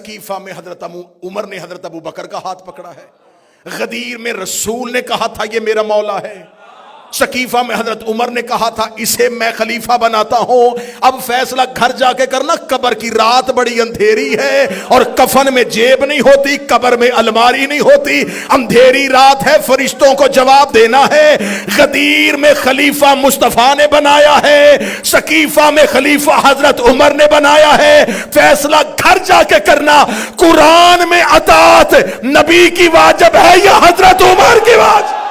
Saqifah میں حضرت عمر نے حضرت ابو بکر کا ہاتھ پکڑا ہے، غدیر میں رسول نے کہا تھا یہ میرا مولا ہے، سقیفہ میں حضرت عمر نے کہا تھا اسے میں خلیفہ بناتا ہوں۔ اب فیصلہ گھر جا کے کرنا، قبر کی رات بڑی اندھیری ہے اور کفن میں جیب نہیں ہوتی، قبر میں الماری نہیں ہوتی، اندھیری رات ہے، فرشتوں کو جواب دینا ہے۔ غدیر میں خلیفہ مصطفیٰ نے بنایا ہے، سقیفہ میں خلیفہ حضرت عمر نے بنایا ہے، فیصلہ گھر جا کے کرنا، قرآن میں اطاعت نبی کی واجب ہے یا حضرت عمر کی واجب؟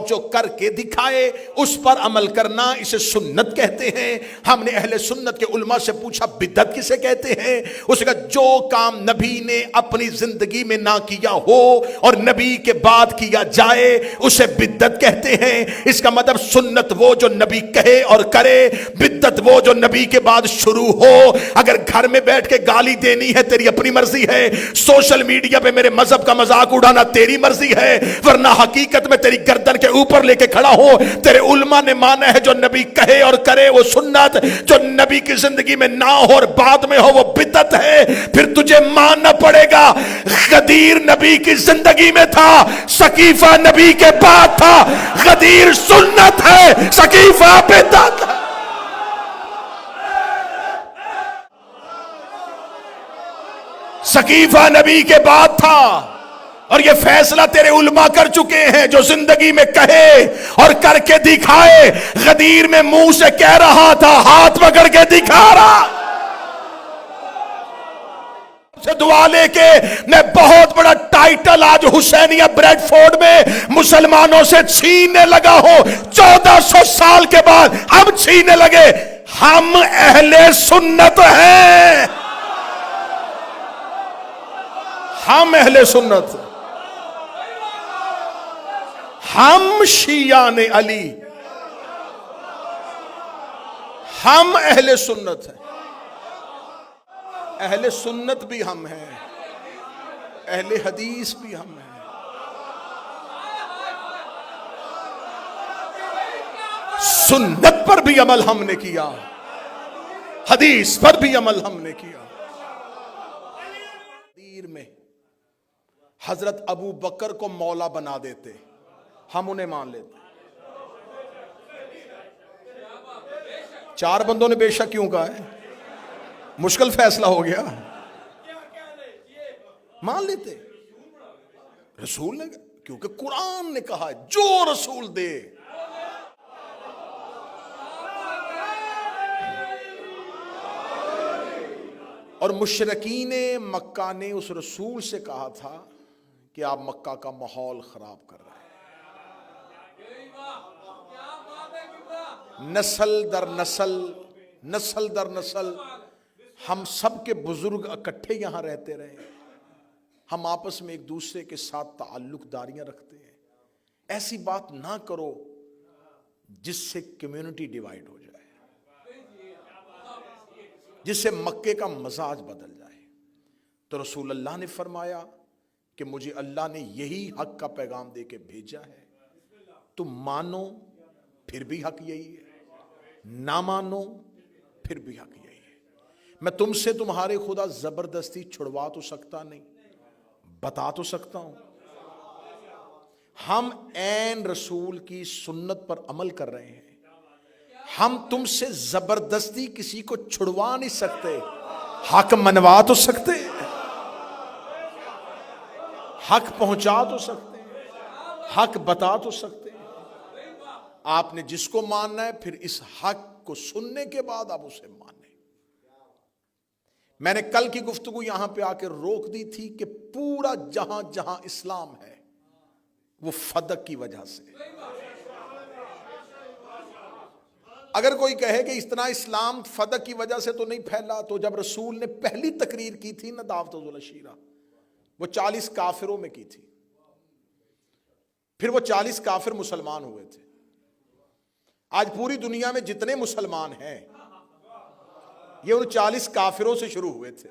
جو کر کے دکھائے اس پر عمل کرنا، اسے سنت کہتے ہیں۔ ہم نے اہل سنت کے علماء سے پوچھا بدعت کسے کہتے ہیں؟ اس نے کہا جو کام نبی نے اپنی زندگی میں نہ کیا ہو اور نبی کے بعد کیا جائے اسے بدعت کہتے ہیں۔ اس کا مطلب سنت وہ جو نبی کہے اور کرے، بدعت وہ جو نبی کے بعد شروع ہو۔ اگر گھر میں بیٹھ کے گالی دینی ہے تیری اپنی مرضی ہے، سوشل میڈیا پہ میرے مذہب کا مذاق اڑانا تیری مرضی ہے، ورنہ حقیقت میں تیری گردن کے اوپر لے کے کھڑا ہو۔ تیرے علماء نے مانا ہے جو نبی کہے اور کرے وہ سنت، جو نبی کی زندگی میں نہ ہو اور بعد میں ہو وہ بدعت ہے۔ پھر تجھے ماننا پڑے گا غدیر نبی کی زندگی میں تھا، سقیفہ نبی کے بعد تھا۔ غدیر سنت ہے، سقیفہ بدعت ہے۔ سقیفہ نبی کے بعد تھا اور یہ فیصلہ تیرے علماء کر چکے ہیں، جو زندگی میں کہے اور کر کے دکھائے۔ غدیر میں منہ سے کہہ رہا تھا، ہاتھ پکڑ کے دکھا رہا سے دعا لے کے میں بہت بڑا ٹائٹل آج حسینیہ بریڈ فورڈ میں مسلمانوں سے چھیننے لگا ہوں۔ 1400 سال کے بعد اب چھیننے لگے۔ ہم اہل سنت ہیں، ہم اہل سنت، ہم شیعان علی، ہم اہل سنت ہیں۔ اہل سنت بھی ہم ہیں، اہل حدیث بھی ہم ہیں۔ سنت پر بھی عمل ہم نے کیا، حدیث پر بھی عمل ہم نے کیا۔ دیر میں حضرت ابو بکر کو مولا بنا دیتے، ہم انہیں مان لیتے۔ 4 بندوں نے بے شک کیوں کہا ہے؟ مشکل فیصلہ ہو گیا، مان لیتے۔ رسول نے، کیونکہ قرآن نے کہا جو رسول دے۔ اور مشرکین مکہ نے اس رسول سے کہا تھا کہ آپ مکہ کا ماحول خراب کر رہے ہیں۔ نسل در نسل، نسل در نسل ہم سب کے بزرگ اکٹھے یہاں رہتے رہے، ہم آپس میں ایک دوسرے کے ساتھ تعلق داریاں رکھتے ہیں۔ ایسی بات نہ کرو جس سے کمیونٹی ڈیوائیڈ ہو جائے، جس سے مکے کا مزاج بدل جائے۔ تو رسول اللہ نے فرمایا کہ مجھے اللہ نے یہی حق کا پیغام دے کے بھیجا ہے، تم مانو پھر بھی حق یہی ہے، نہ مانو پھر بھی حق یہی ہے۔ میں تم سے تمہارے خدا زبردستی چھڑوا تو سکتا نہیں، بتا تو سکتا ہوں۔ ہم عین رسول کی سنت پر عمل کر رہے ہیں، ہم تم سے زبردستی کسی کو چھڑوا نہیں سکتے، حق منوا تو سکتے، حق پہنچا تو سکتے، حق بتا تو سکتے۔ آپ نے جس کو ماننا ہے پھر اس حق کو سننے کے بعد آپ اسے مانیں۔ میں نے کل کی گفتگو یہاں پہ آ کے روک دی تھی کہ پورا جہاں جہاں اسلام ہے وہ فدق کی وجہ سے۔ اگر کوئی کہے کہ اتنا اسلام فدق کی وجہ سے تو نہیں پھیلا، تو جب رسول نے پہلی تقریر کی تھی نا دعوت العشیرہ، وہ 40 کافروں میں کی تھی، پھر وہ 40 کافر مسلمان ہوئے تھے۔ آج پوری دنیا میں جتنے مسلمان ہیں یہ ان 40 کافروں سے شروع ہوئے تھے۔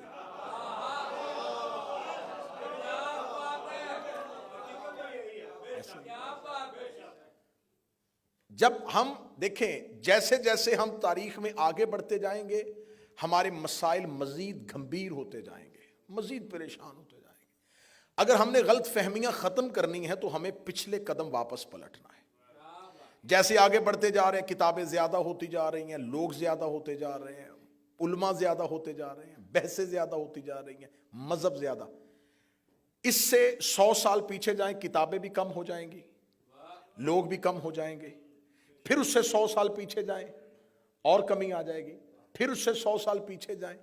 جب ہم دیکھیں جیسے جیسے ہم تاریخ میں آگے بڑھتے جائیں گے ہمارے مسائل مزید گھمبیر ہوتے جائیں گے، مزید پریشان ہوتے جائیں گے۔ اگر ہم نے غلط فہمیاں ختم کرنی ہے تو ہمیں پچھلے قدم واپس پلٹنا ہے۔ جیسے آگے بڑھتے جا رہے ہیں، کتابیں زیادہ ہوتی جا رہی ہیں، لوگ زیادہ ہوتے جا رہے ہیں، علماء زیادہ ہوتے جا رہے ہیں، بحثیں زیادہ ہوتی جا رہی ہیں، مذہب زیادہ، اس سے 100 سال پیچھے جائیں، کتابیں بھی کم ہو جائیں گی، لوگ بھی کم ہو جائیں گے، پھر اس سے 100 سال پیچھے جائیں اور کمی آ جائے گی، پھر اس سے 100 سال پیچھے جائیں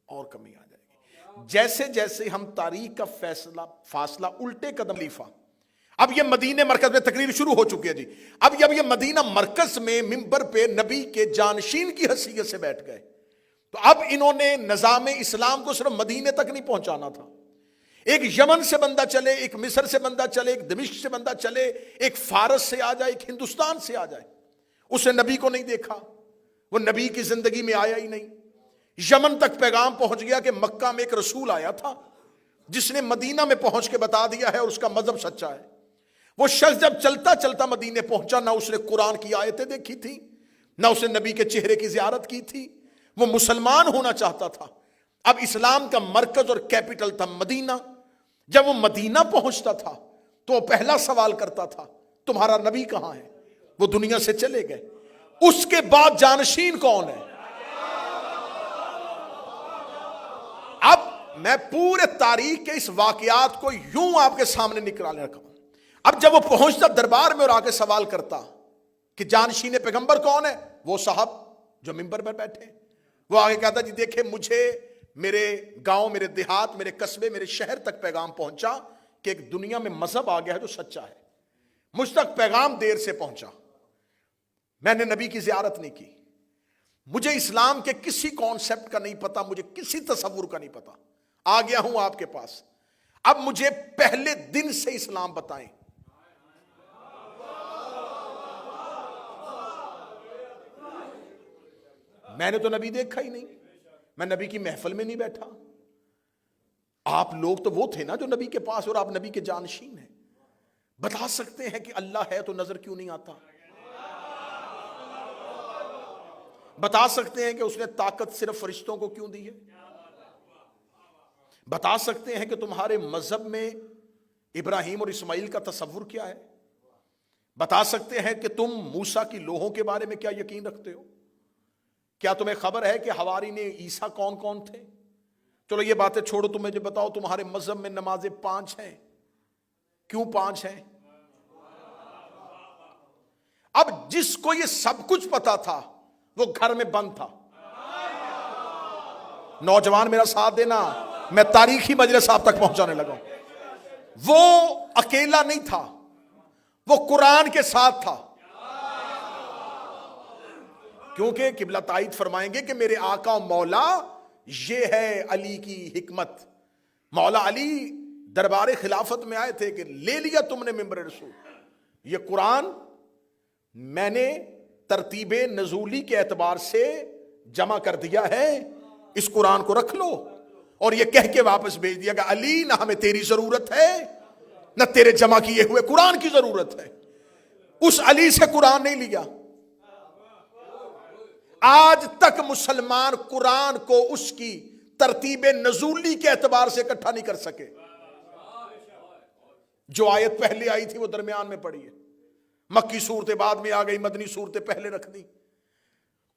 اور کمی آ جائے گی۔ جیسے جیسے ہم تاریخ کا فاصلہ الٹے قدم لیفا، اب یہ مدینہ مرکز میں تقریر شروع ہو چکی ہے جی، اب یہ مدینہ مرکز میں منبر پہ نبی کے جانشین کی حیثیت سے بیٹھ گئے، تو اب انہوں نے نظام اسلام کو صرف مدینے تک نہیں پہنچانا تھا، ایک یمن سے بندہ چلے، ایک مصر سے بندہ چلے، ایک دمشق سے بندہ چلے، ایک فارس سے آ جائے، ایک ہندوستان سے آ جائے، اسے نبی کو نہیں دیکھا، وہ نبی کی زندگی میں آیا ہی نہیں۔ یمن تک پیغام پہنچ گیا کہ مکہ میں ایک رسول آیا تھا جس نے مدینہ میں پہنچ کے بتا دیا ہے اور اس کا مذہب سچا ہے۔ وہ شخص جب چلتا چلتا مدینے پہنچا، نہ اس نے قرآن کی آیتیں دیکھی تھی، نہ اس نے نبی کے چہرے کی زیارت کی تھی، وہ مسلمان ہونا چاہتا تھا۔ اب اسلام کا مرکز اور کیپٹل تھا مدینہ، جب وہ مدینہ پہنچتا تھا تو وہ پہلا سوال کرتا تھا، تمہارا نبی کہاں ہے؟ وہ دنیا سے چلے گئے، اس کے بعد جانشین کون ہے؟ اب میں پورے تاریخ کے اس واقعات کو یوں آپ کے سامنے نکالنے رکھا ہوں۔ اب جب وہ پہنچتا دربار میں اور آ کے سوال کرتا کہ جانشین پیغمبر کون ہے، وہ صاحب جو منبر پر بیٹھے، وہ آگے کہتا جی دیکھیں، مجھے میرے گاؤں، میرے دیہات، میرے قصبے، میرے شہر تک پیغام پہنچا کہ ایک دنیا میں مذہب آ گیا ہے جو سچا ہے، مجھ تک پیغام دیر سے پہنچا، میں نے نبی کی زیارت نہیں کی، مجھے اسلام کے کسی کانسیپٹ کا نہیں پتا، مجھے کسی تصور کا نہیں پتا، آ گیا ہوں آپ کے پاس، اب مجھے پہلے دن سے اسلام بتائیں۔ میں نے تو نبی دیکھا ہی نہیں، میں نبی کی محفل میں نہیں بیٹھا، آپ لوگ تو وہ تھے نا جو نبی کے پاس، اور آپ نبی کے جانشین ہیں، بتا سکتے ہیں کہ اللہ ہے تو نظر کیوں نہیں آتا؟ بتا سکتے ہیں کہ اس نے طاقت صرف فرشتوں کو کیوں دی ہے؟ بتا سکتے ہیں کہ تمہارے مذہب میں ابراہیم اور اسماعیل کا تصور کیا ہے؟ بتا سکتے ہیں کہ تم موسیٰ کی لوحوں کے بارے میں کیا یقین رکھتے ہو؟ کیا تمہیں خبر ہے کہ حواری نے عیسیٰ کون کون تھے؟ چلو یہ باتیں چھوڑو، تم مجھے بتاؤ تمہارے مذہب میں نمازیں 5 ہیں، کیوں 5 ہیں؟ اب جس کو یہ سب کچھ پتا تھا وہ گھر میں بند تھا۔ نوجوان میرا ساتھ دینا، میں تاریخی مجلس آپ تک پہنچانے لگا ہوں۔ وہ اکیلا نہیں تھا، وہ قرآن کے ساتھ تھا، کیونکہ قبلہ تائید فرمائیں گے کہ میرے آقا و مولا یہ ہے علی کی حکمت۔ مولا علی دربار خلافت میں آئے تھے کہ لے لیا تم نے منبر رسول، یہ قرآن میں نے ترتیب نزولی کے اعتبار سے جمع کر دیا ہے، اس قرآن کو رکھ لو، اور یہ کہہ کے واپس بھیج دیا کہ علی نہ ہمیں تیری ضرورت ہے نہ تیرے جمع کیے ہوئے قرآن کی ضرورت ہے۔ اس علی سے قرآن نہیں لیا۔ آج تک مسلمان قرآن کو اس کی ترتیب نزولی کے اعتبار سے اکٹھا نہیں کر سکے۔ جو آیت پہلے آئی تھی وہ درمیان میں پڑی ہے، مکی صورتیں بعد میں آ گئی، مدنی صورتیں پہلے رکھ دی۔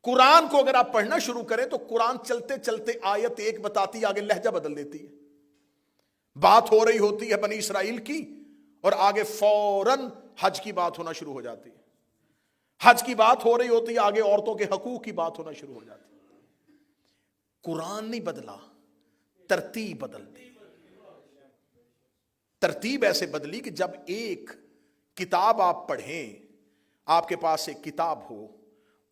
قرآن کو اگر آپ پڑھنا شروع کریں تو قرآن چلتے چلتے آیت ایک بتاتی، آگے لہجہ بدل دیتی ہے۔ بات ہو رہی ہوتی ہے بنی اسرائیل کی اور آگے فوراً حج کی بات ہونا شروع ہو جاتی ہے، حج کی بات ہو رہی ہوتی ہے آگے عورتوں کے حقوق کی بات ہونا شروع ہو جاتی ہے۔ قرآن نہیں بدلا، ترتیب بدل دی۔ ترتیب ایسے بدلی کہ جب ایک کتاب آپ پڑھیں، آپ کے پاس ایک کتاب ہو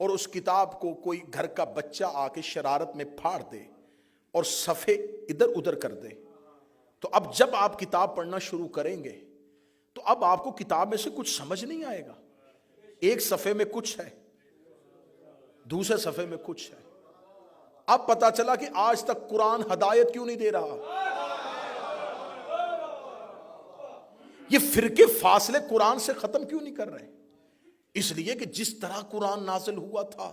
اور اس کتاب کو کوئی گھر کا بچہ آ کے شرارت میں پھاڑ دے اور صفحے ادھر ادھر کر دے، تو اب جب آپ کتاب پڑھنا شروع کریں گے تو اب آپ کو کتاب میں سے کچھ سمجھ نہیں آئے گا۔ ایک صفحے میں کچھ ہے، دوسرے صفحے میں کچھ ہے۔ اب پتا چلا کہ آج تک قرآن ہدایت کیوں نہیں دے رہا۔ یہ فرقے فاصلے قرآن سے ختم کیوں نہیں کر رہے؟ اس لیے کہ جس طرح قرآن نازل ہوا تھا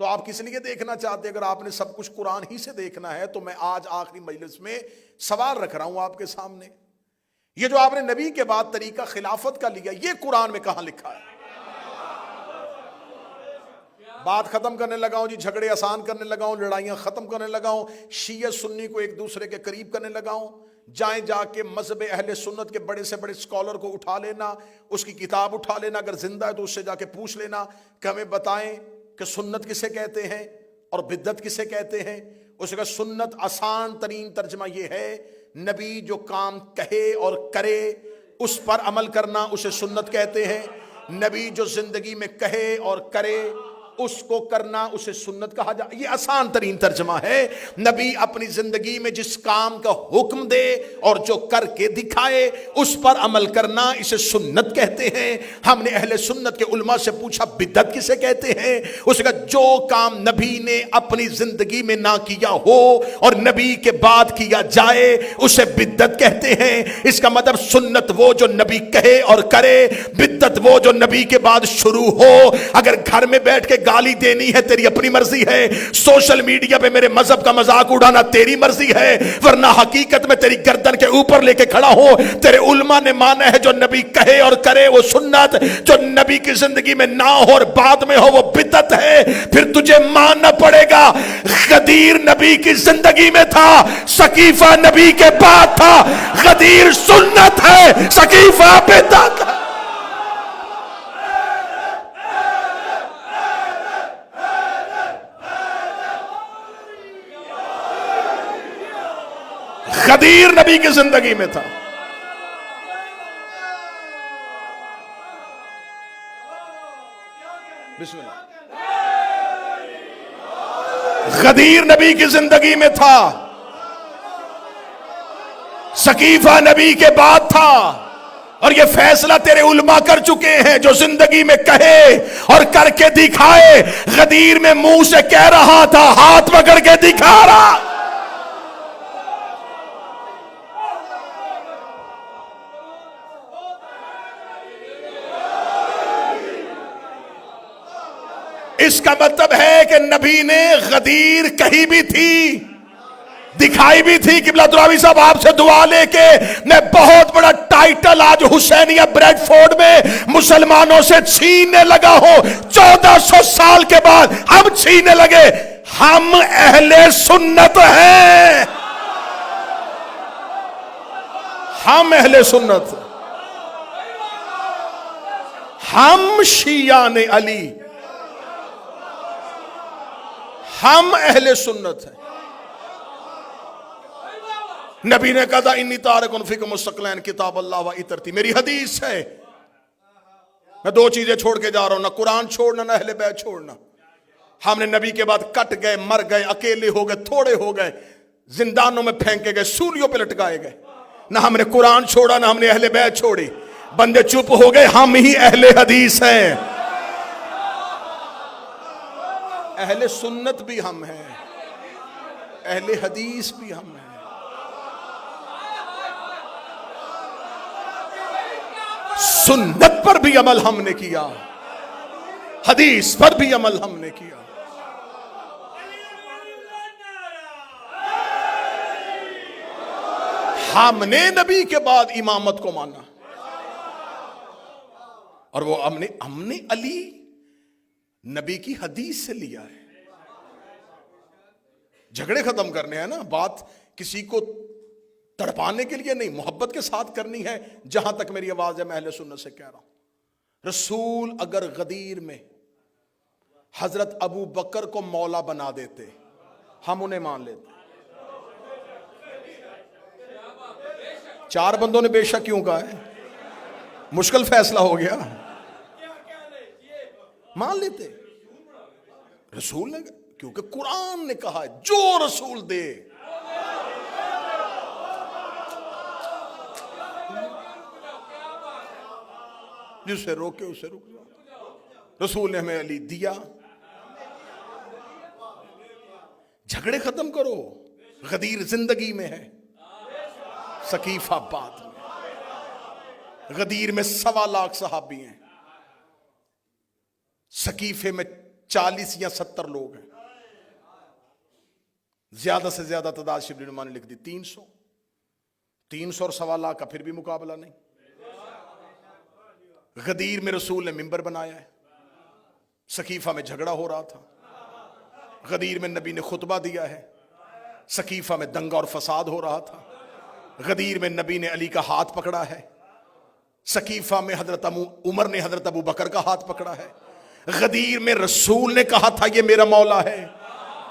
تو آپ کس لیے دیکھنا چاہتے؟ اگر آپ نے سب کچھ قرآن ہی سے دیکھنا ہے تو میں آج آخری مجلس میں سوال رکھ رہا ہوں آپ کے سامنے، یہ جو آپ نے نبی کے بعد طریقہ خلافت کا لیا، یہ قرآن میں کہاں لکھا ہے؟ بات ختم کرنے لگا ہوں جی، جھگڑے آسان کرنے لگا ہوں، لڑائیاں ختم کرنے لگا ہوں، شیعہ سنی کو ایک دوسرے کے قریب کرنے لگا ہوں۔ جائیں جا کے مذہب اہل سنت کے بڑے سے بڑے سکولر کو اٹھا لینا، اس کی کتاب اٹھا لینا، اگر زندہ ہے تو اس سے جا کے پوچھ لینا کہ ہمیں بتائیں کہ سنت کسے کہتے ہیں اور بدعت کسے کہتے ہیں۔ اس کا سنت آسان ترین ترجمہ یہ ہے، نبی جو کام کہے اور کرے اس پر عمل کرنا، اسے سنت کہتے ہیں۔ نبی جو زندگی میں کہے اور کرے اس کو کرنا، اسے سنت کہا جائے۔ یہ آسان ترین ترجمہ ہے۔ نبی اپنی زندگی میں جس کام کا حکم دے اور جو کر کے دکھائے اس پر عمل کرنا، اسے سنت کہتے ہیں۔ ہم نے اہل سنت کے علماء سے پوچھا بدعت کسے کہتے ہیں؟ اس کا جو کام نبی نے اپنی زندگی میں نہ کیا ہو اور نبی کے بعد کیا جائے اسے بدعت کہتے ہیں۔ اس کا مطلب سنت وہ جو نبی کہے اور کرے، بدعت وہ جو نبی کے بعد شروع ہو۔ اگر گھر میں بیٹھ کے گالی دینی ہے تیری اپنی مرضی ہے، سوشل میڈیا پہ میرے مذہب کا مذاق اڑانا تیری مرضی ہے، ورنہ حقیقت میں تیری گردن کے اوپر لے کے کھڑا ہو۔ تیرے علماء نے مانا ہے جو نبی کہے اور کرے وہ سنت، جو نبی کی زندگی میں نہ ہو اور بعد میں ہو وہ بدعت ہے۔ پھر تجھے ماننا پڑے گا غدیر نبی کی زندگی میں تھا، سقیفہ نبی کے بعد تھا۔ غدیر سنت ہے، سقیفہ بدعت ہے۔ غدیر نبی کی زندگی میں تھا۔ بسم اللہ۔ غدیر نبی کی زندگی میں تھا، سقیفہ نبی کے بعد تھا۔ اور یہ فیصلہ تیرے علماء کر چکے ہیں، جو زندگی میں کہے اور کر کے دکھائے۔ غدیر میں منہ سے کہہ رہا تھا، ہاتھ پکڑ کے دکھا رہا۔ اس کا مطلب ہے کہ نبی نے غدیر کہی بھی تھی، دکھائی بھی تھی۔ قبلہ دراوی صاحب آپ سے دعا لے کے میں بہت بڑا ٹائٹل آج حسینیہ بریڈ فورڈ میں مسلمانوں سے چھیننے لگا ہوں۔ 1400 سال کے بعد ہم چھیننے لگے، ہم اہل سنت ہیں، ہم اہل سنت، ہم شیعان علی، ہم اہل سنت ہیں۔ نبی نے کہا انی تارک فیکم الثقلین کتاب اللہ و اطرتی، میری حدیث ہے، میں دو چیزیں چھوڑ کے جا رہا ہوں، نہ قرآن چھوڑنا نہ اہل بیت چھوڑنا۔ ہم نے نبی کے بعد کٹ گئے، مر گئے، اکیلے ہو گئے، تھوڑے ہو گئے، زندانوں میں پھینکے گئے، سولیوں پہ لٹکائے گئے۔ نہ ہم نے قرآن چھوڑا نہ ہم نے اہل بیت چھوڑی، بندے چپ ہو گئے۔ ہم ہی اہل حدیث ہیں، اہل سنت بھی ہم ہیں، اہل حدیث بھی ہم ہیں۔ سنت پر بھی عمل ہم نے کیا، حدیث پر بھی عمل ہم نے کیا۔ ہم نے نبی کے بعد امامت کو مانا، اور وہ ہم نے علی نبی کی حدیث سے لیا ہے۔ جھگڑے ختم کرنے ہیں نا، بات کسی کو تڑپانے کے لیے نہیں، محبت کے ساتھ کرنی ہے۔ جہاں تک میری آواز ہے میں اہل سنت سے کہہ رہا ہوں، رسول اگر غدیر میں حضرت ابو بکر کو مولا بنا دیتے ہم انہیں مان لیتے۔ 4 بندوں نے بے شک کیوں کہا ہے؟ مشکل فیصلہ ہو گیا، مان لیتے رسول نے، کیونکہ قرآن نے کہا ہے جو رسول دے۔ جسے روکے اسے رک جاؤ، رسول نے ہمیں علی دیا۔ جھگڑے ختم کرو، غدیر زندگی میں ہے، سقیفہ بعد میں۔ غدیر میں 1.25 لاکھ صحابی ہیں، سقیفے میں 40 یا 70 لوگ ہیں، زیادہ سے زیادہ تعداد شبلی نما نے لکھ دی 300 اور 1.25 کا پھر بھی مقابلہ نہیں۔ غدیر میں رسول نے ممبر بنایا ہے، سقیفہ میں جھگڑا ہو رہا تھا، غدیر میں نبی نے خطبہ دیا ہے، سقیفہ میں دنگا اور فساد ہو رہا تھا، غدیر میں نبی نے علی کا ہاتھ پکڑا ہے، سقیفہ میں حضرت عمر نے حضرت ابو بکر کا ہاتھ پکڑا ہے، غدیر میں رسول نے کہا تھا یہ میرا مولا ہے،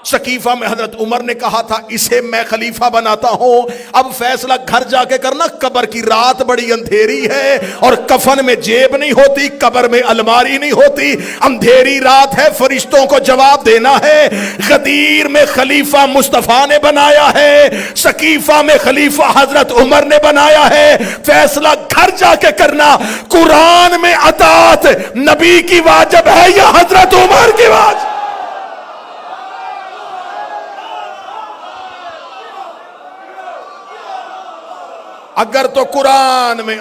سقیفہ میں حضرت عمر نے کہا تھا اسے میں خلیفہ بناتا ہوں۔ اب فیصلہ گھر جا کے کرنا، قبر کی رات بڑی اندھیری ہے اور کفن میں جیب نہیں ہوتی، قبر میں الماری نہیں ہوتی، اندھیری رات ہے، فرشتوں کو جواب دینا ہے۔ غدیر میں خلیفہ مصطفیٰ نے بنایا ہے، سقیفہ میں خلیفہ حضرت عمر نے بنایا ہے، فیصلہ گھر جا کے کرنا، قرآن میں اطاعت نبی کی واجب ہے یا حضرت عمر کی واجب؟ اگر تو قرآن میں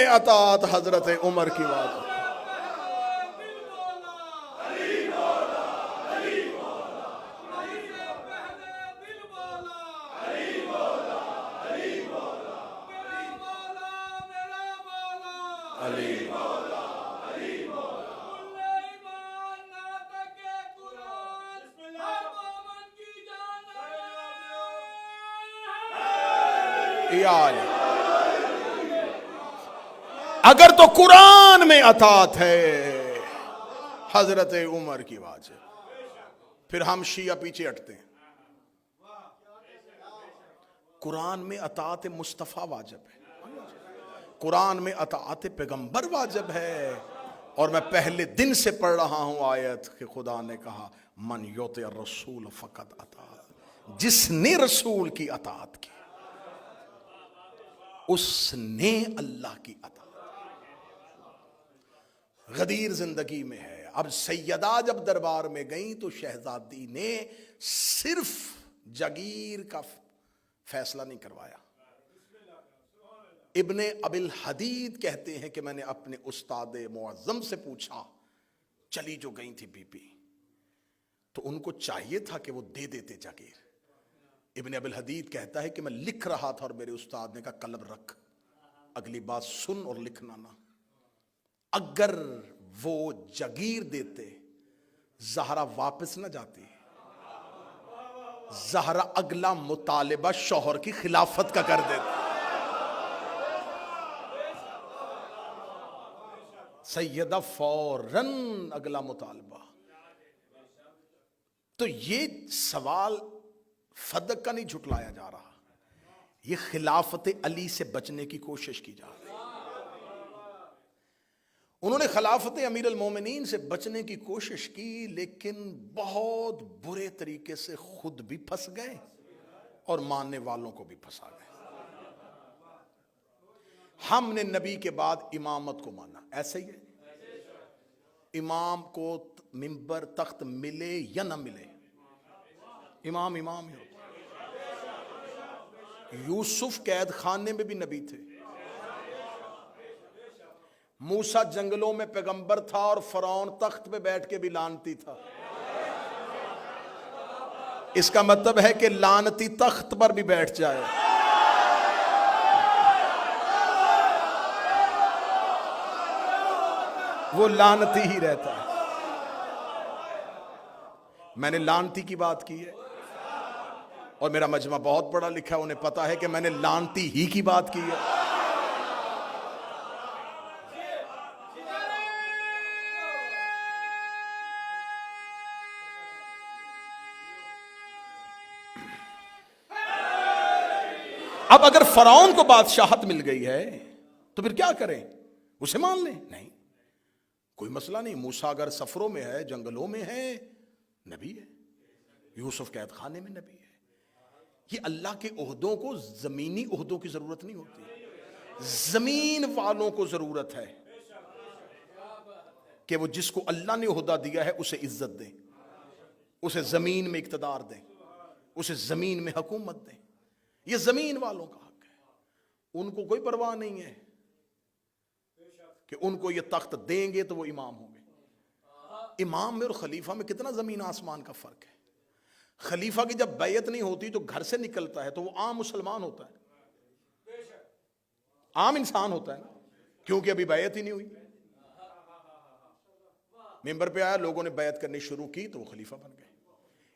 اطاعت حضرت عمر کی بات ہے۔ اگر تو قرآن میں اطاعت ہے حضرت عمر کی واجب، پھر ہم شیعہ پیچھے ہٹتے ہیں۔ قرآن میں اطاعت مصطفیٰ واجب ہے، قرآن میں اطاعت پیغمبر واجب ہے، اور میں پہلے دن سے پڑھ رہا ہوں آیت کہ خدا نے کہا من یطع الرسول فقط اطاع، جس نے رسول کی اطاعت کی اس نے اللہ کی اطاعت۔ غدیر زندگی میں ہے۔ اب سیدہ جب دربار میں گئیں تو شہزادی نے صرف جگیر کا فیصلہ نہیں کروایا۔ ابن ابی الحدید کہتے ہیں کہ میں نے اپنے استاد معظم سے پوچھا، چلی جو گئی تھی بی بی، تو ان کو چاہیے تھا کہ وہ دے دیتے جاگیر۔ ابن ابی الحدید کہتا ہے کہ میں لکھ رہا تھا اور میرے استاد نے کہا قلم رکھ، اگلی بات سن اور لکھنا نہ۔ اگر وہ جاگیر دیتے زہرا واپس نہ جاتی، زہرا اگلا مطالبہ شوہر کی خلافت کا کر دیتی۔ سیدہ فوراً اگلا مطالبہ۔ تو یہ سوال فدق کا نہیں جھٹلایا جا رہا، یہ خلافت علی سے بچنے کی کوشش کی جا رہی ہے۔ انہوں نے خلافت امیر المومنین سے بچنے کی کوشش کی، لیکن بہت برے طریقے سے خود بھی پھنس گئے اور ماننے والوں کو بھی پھنسا گئے۔ ہم نے نبی کے بعد امامت کو مانا، ایسے ہی ہے، امام کو منبر تخت ملے یا نہ ملے، امام ہی ہوتا۔ یوسف قید خانے میں بھی نبی تھے، موسیٰ جنگلوں میں پیغمبر تھا اور فرعون تخت پہ بیٹھ کے بھی لعنتی تھا۔ اس کا مطلب ہے کہ لعنتی تخت پر بھی بیٹھ جائے وہ لعنتی ہی رہتا ہے۔ میں نے لعنتی کی بات کی ہے اور میرا مجمع بہت بڑا لکھا ہے، انہیں پتا ہے کہ میں نے لعنتی ہی کی بات کی ہے۔ اب اگر فرعون کو بادشاہت مل گئی ہے تو پھر کیا کریں؟ اسے مان لیں؟ نہیں، کوئی مسئلہ نہیں۔ موسیٰ اگر سفروں میں ہے، جنگلوں میں ہے، نبی ہے۔ یوسف قید خانے میں نبی ہے۔ یہ اللہ کے عہدوں کو زمینی عہدوں کی ضرورت نہیں ہوتی، زمین والوں کو ضرورت ہے کہ وہ جس کو اللہ نے عہدہ دیا ہے اسے عزت دیں، اسے زمین میں اقتدار دیں، اسے زمین میں حکومت دیں۔ یہ زمین والوں کا حق ہے، ان کو کوئی پرواہ نہیں ہے کہ ان کو یہ تخت دیں گے تو وہ امام ہوں گے. امام میں اور خلیفہ میں کتنا زمین آسمان کا فرق ہے. خلیفہ کی جب بیعت نہیں ہوتی تو گھر سے نکلتا ہے تو وہ عام مسلمان ہوتا ہے, عام انسان ہوتا ہے نا, کیونکہ ابھی بیعت ہی نہیں ہوئی. ممبر پہ آیا, لوگوں نے بیعت کرنی شروع کی تو وہ خلیفہ بن گئے.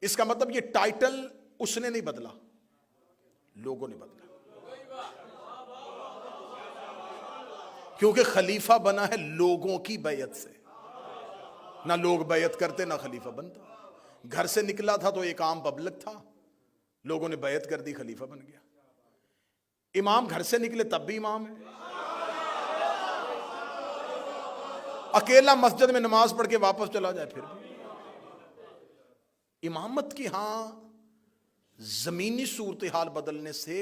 اس کا مطلب یہ ٹائٹل اس نے نہیں بدلا, لوگوں نے بدلا, کیونکہ خلیفہ بنا ہے لوگوں کی بیعت سے. نہ لوگ بیعت کرتے نہ خلیفہ بنتا. گھر سے نکلا تھا تو ایک عام پبلک تھا, لوگوں نے بیعت کر دی, خلیفہ بن گیا. امام گھر سے نکلے تب بھی امام ہے, اکیلا مسجد میں نماز پڑھ کے واپس چلا جائے پھر بھی. امامت کی ہاں زمینی صورتحال بدلنے سے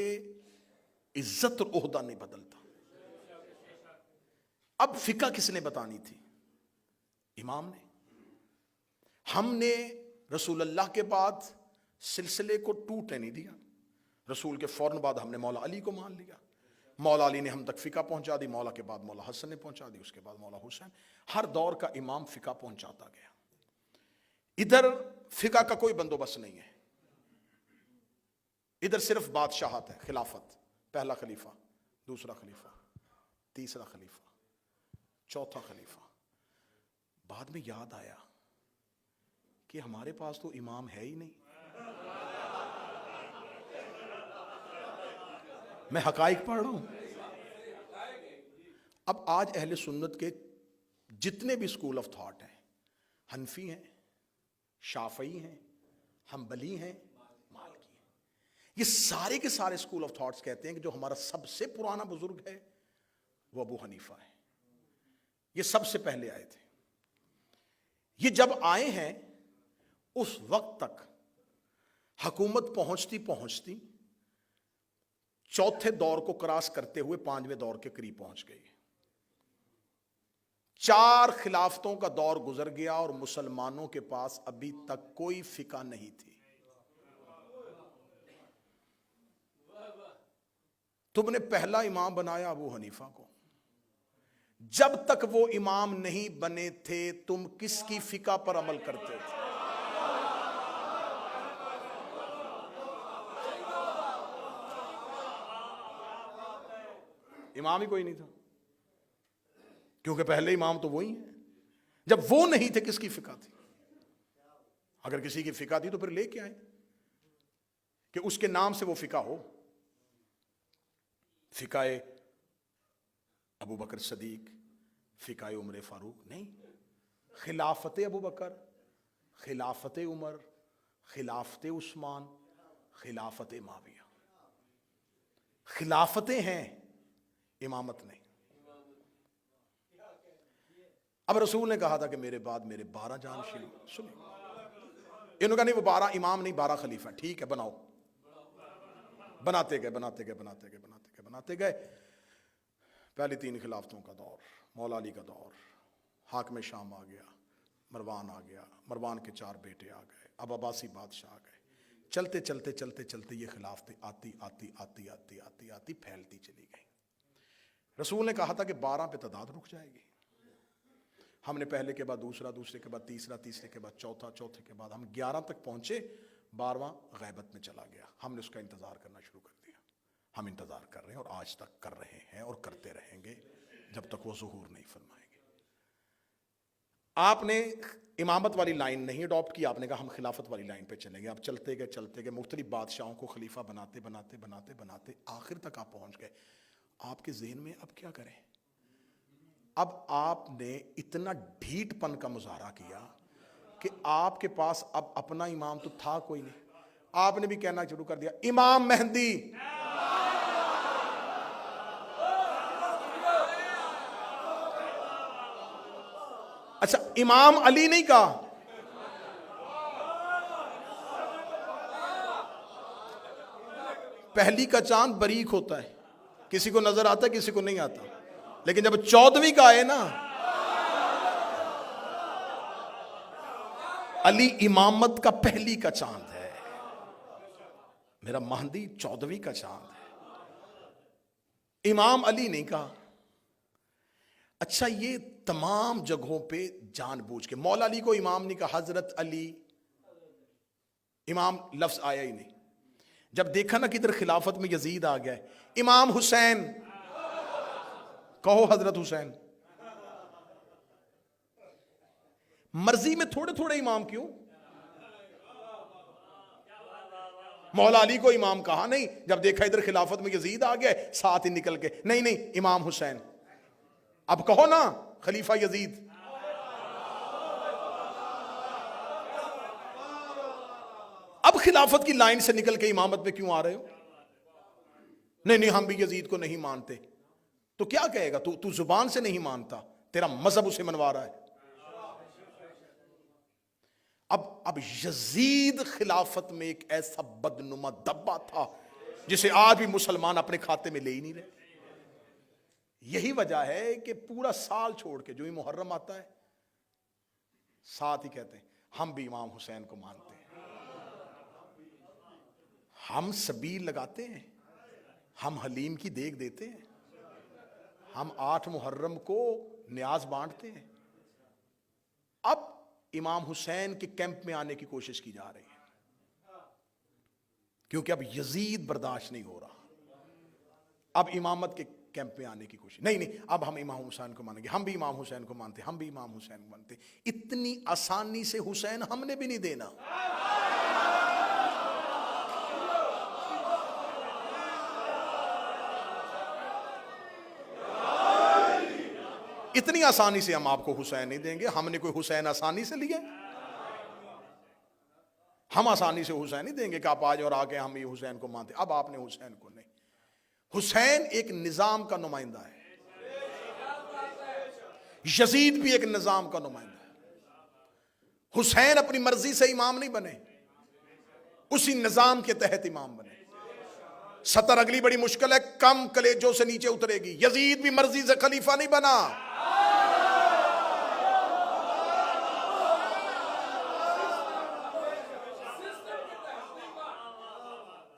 عزت اور عہدہ نہیں بدلتا. اب فقہ کس نے بتانی تھی؟ امام نے. ہم نے رسول اللہ کے بعد سلسلے کو ٹوٹنے نہیں دیا. رسول کے فوراً بعد ہم نے مولا علی کو مان لیا. مولا علی نے ہم تک فقہ پہنچا دی, مولا کے بعد مولا حسن نے پہنچا دی, اس کے بعد مولا حسین. ہر دور کا امام فقہ پہنچاتا گیا. ادھر فقہ کا کوئی بندوبست نہیں ہے, ادھر صرف بادشاہت ہے, خلافت, پہلا خلیفہ, دوسرا خلیفہ, تیسرا خلیفہ, چوتھا خلیفہ. بعد میں یاد آیا کہ ہمارے پاس تو امام ہے ہی نہیں. میں حقائق پڑھ رہا ہوں. اب آج اہل سنت کے جتنے بھی اسکول آف تھاٹ ہیں, حنفی ہیں, شافعی ہیں, حنبلی ہیں, مالکی ہیں, یہ سارے کے سارے اسکول آف تھاٹس کہتے ہیں کہ جو ہمارا سب سے پرانا بزرگ ہے وہ ابو حنیفہ ہے. یہ سب سے پہلے آئے تھے. یہ جب آئے ہیں اس وقت تک حکومت پہنچتی پہنچتی چوتھے دور کو کراس کرتے ہوئے پانچویں دور کے قریب پہنچ گئی. 4 خلافتوں کا دور گزر گیا اور مسلمانوں کے پاس ابھی تک کوئی فقہ نہیں تھی. تم نے پہلا امام بنایا ابو حنیفہ کو. جب تک وہ امام نہیں بنے تھے تم کس کی فقہ پر عمل کرتے تھے؟ امام ہی کوئی نہیں تھا, کیونکہ پہلے امام تو وہی ہیں. جب وہ نہیں تھے کس کی فقہ تھی؟ اگر کسی کی فقہ تھی تو پھر لے کے آئے کہ اس کے نام سے وہ فقہ ہو. فقہ ابو بکر صدیق, فقہ عمر فاروق نہیں. خلافت ابو بکر, خلافت عمر, خلافت عثمان, خلافت معاویہ. خلافتیں ہیں, امامت نہیں. اب رسول نے کہا تھا کہ میرے بعد میرے 12 جانشین. سنیں, انہوں نے کہا نہیں وہ 12 امام نہیں 12 خلیفہ. ٹھیک ہے بناؤ. بناتے گئے بناتے گئے بناتے گئے بناتے گئے بناتے گئے. پہلی 3 خلافتوں کا دور, مولا علی کا دور, حاکم شام آ گیا, مروان آ گیا, مروان کے 4 بیٹے آ گئے, اب عباسی بادشاہ آ گئے. چلتے چلتے چلتے چلتے یہ خلافتیں آتی آتی آتی آتی آتی آتی پھیلتی چلی گئی. رسول نے کہا تھا کہ 12 پہ تعداد رک جائے گی. ہم نے پہلے کے بعد دوسرا, دوسرے کے بعد تیسرا, تیسرے کے بعد چوتھا, چوتھے کے بعد ہم 11 تک پہنچے. 12واں غیبت میں چلا گیا. ہم نے اس کا انتظار کرنا شروع کر دیا. ہم انتظار کر رہے ہیں اور آج تک کر رہے ہیں اور کرتے رہیں گے جب تک وہ ظہور نہیں فرمائیں گے. آپ نے امامت والی لائن نہیں اڈاپٹ کی, آپ نے کہا ہم خلافت والی لائن پہ چلیں گے. اب چلتے گئے مختلف بادشاہوں کو خلیفہ بناتے بناتے بناتے بناتے آخر تک آپ پہنچ گئے. آپ کے ذہن میں اب کیا کریں؟ اب آپ نے اتنا ڈھیٹ پن کا مظاہرہ کیا کہ آپ کے پاس اب اپنا امام تو تھا کوئی نہیں. آپ نے بھی کہنا شروع کر دیا امام مہدی. اچھا امام علی نہیں کہا؟ پہلی کا چاند باریک ہوتا ہے, کسی کو نظر آتا ہے کسی کو نہیں آتا, لیکن جب 14ویں کا آئے نا, علی امامت کا پہلی کا چاند ہے, میرا مہدی 14ویں کا چاند ہے. امام علی نہیں کہا. اچھا یہ تمام جگہوں پہ جان بوجھ کے مولا علی کو امام نہیں کہا، حضرت علی، امام لفظ آیا ہی نہیں. جب دیکھا نا کہ ادھر خلافت میں یزید آ گیا ہے، امام حسین کہو، حضرت حسین. مرضی میں تھوڑے تھوڑے امام کیوں؟ مولا علی کو امام کہا نہیں، جب دیکھا ادھر خلافت میں یزید آ گیا ساتھ ہی نکل کے نہیں امام حسین. اب کہو نا خلیفہ یزید. اب خلافت کی لائن سے نکل کے امامت پہ کیوں آ رہے ہو؟ نہیں ہم بھی یزید کو نہیں مانتے. تو کیا کہے گا؟ تو زبان سے نہیں مانتا، تیرا مذہب اسے منوا رہا ہے. اب یزید خلافت میں ایک ایسا بدنما دبا تھا جسے آج بھی مسلمان اپنے کھاتے میں لے ہی نہیں رہے. یہی وجہ ہے کہ پورا سال چھوڑ کے جو ہی محرم آتا ہے ساتھ ہی کہتے ہیں ہم بھی امام حسین کو مانتے ہیں. ہم سبیل لگاتے ہیں، ہم حلیم کی دیگ دیتے ہیں، ہم 8 محرم کو نیاز بانٹتے ہیں. اب امام حسین کے کیمپ میں آنے کی کوشش کی جا رہی ہے کیونکہ اب یزید برداشت نہیں ہو رہا. اب امامت کے کیمپ میں آنے کی کوشش نہیں اب ہم امام حسین کو مانیں گے، ہم بھی امام حسین کو مانتے، ہم بھی امام حسین کو مانتے. اتنی آسانی سے حسین ہم نے بھی نہیں دینا. اتنی آسانی سے ہم آپ کو حسین نہیں دیں گے. ہم نے کوئی حسین آسانی سے لیا؟ ہم آسانی سے حسین نہیں دیں گے کہ آپ آج اور آگے ہم یہ حسین کو مانتے. اب آپ نے حسین کو نہیں. حسین ایک نظام کا نمائندہ ہے، یزید بھی ایک نظام کا نمائندہ ہے. حسین اپنی مرضی سے امام نہیں بنے، اسی نظام کے تحت امام بنے. سطر اگلی بڑی مشکل ہے، کم کلیجوں سے نیچے اترے گی. یزید بھی مرضی سے خلیفہ نہیں بنا،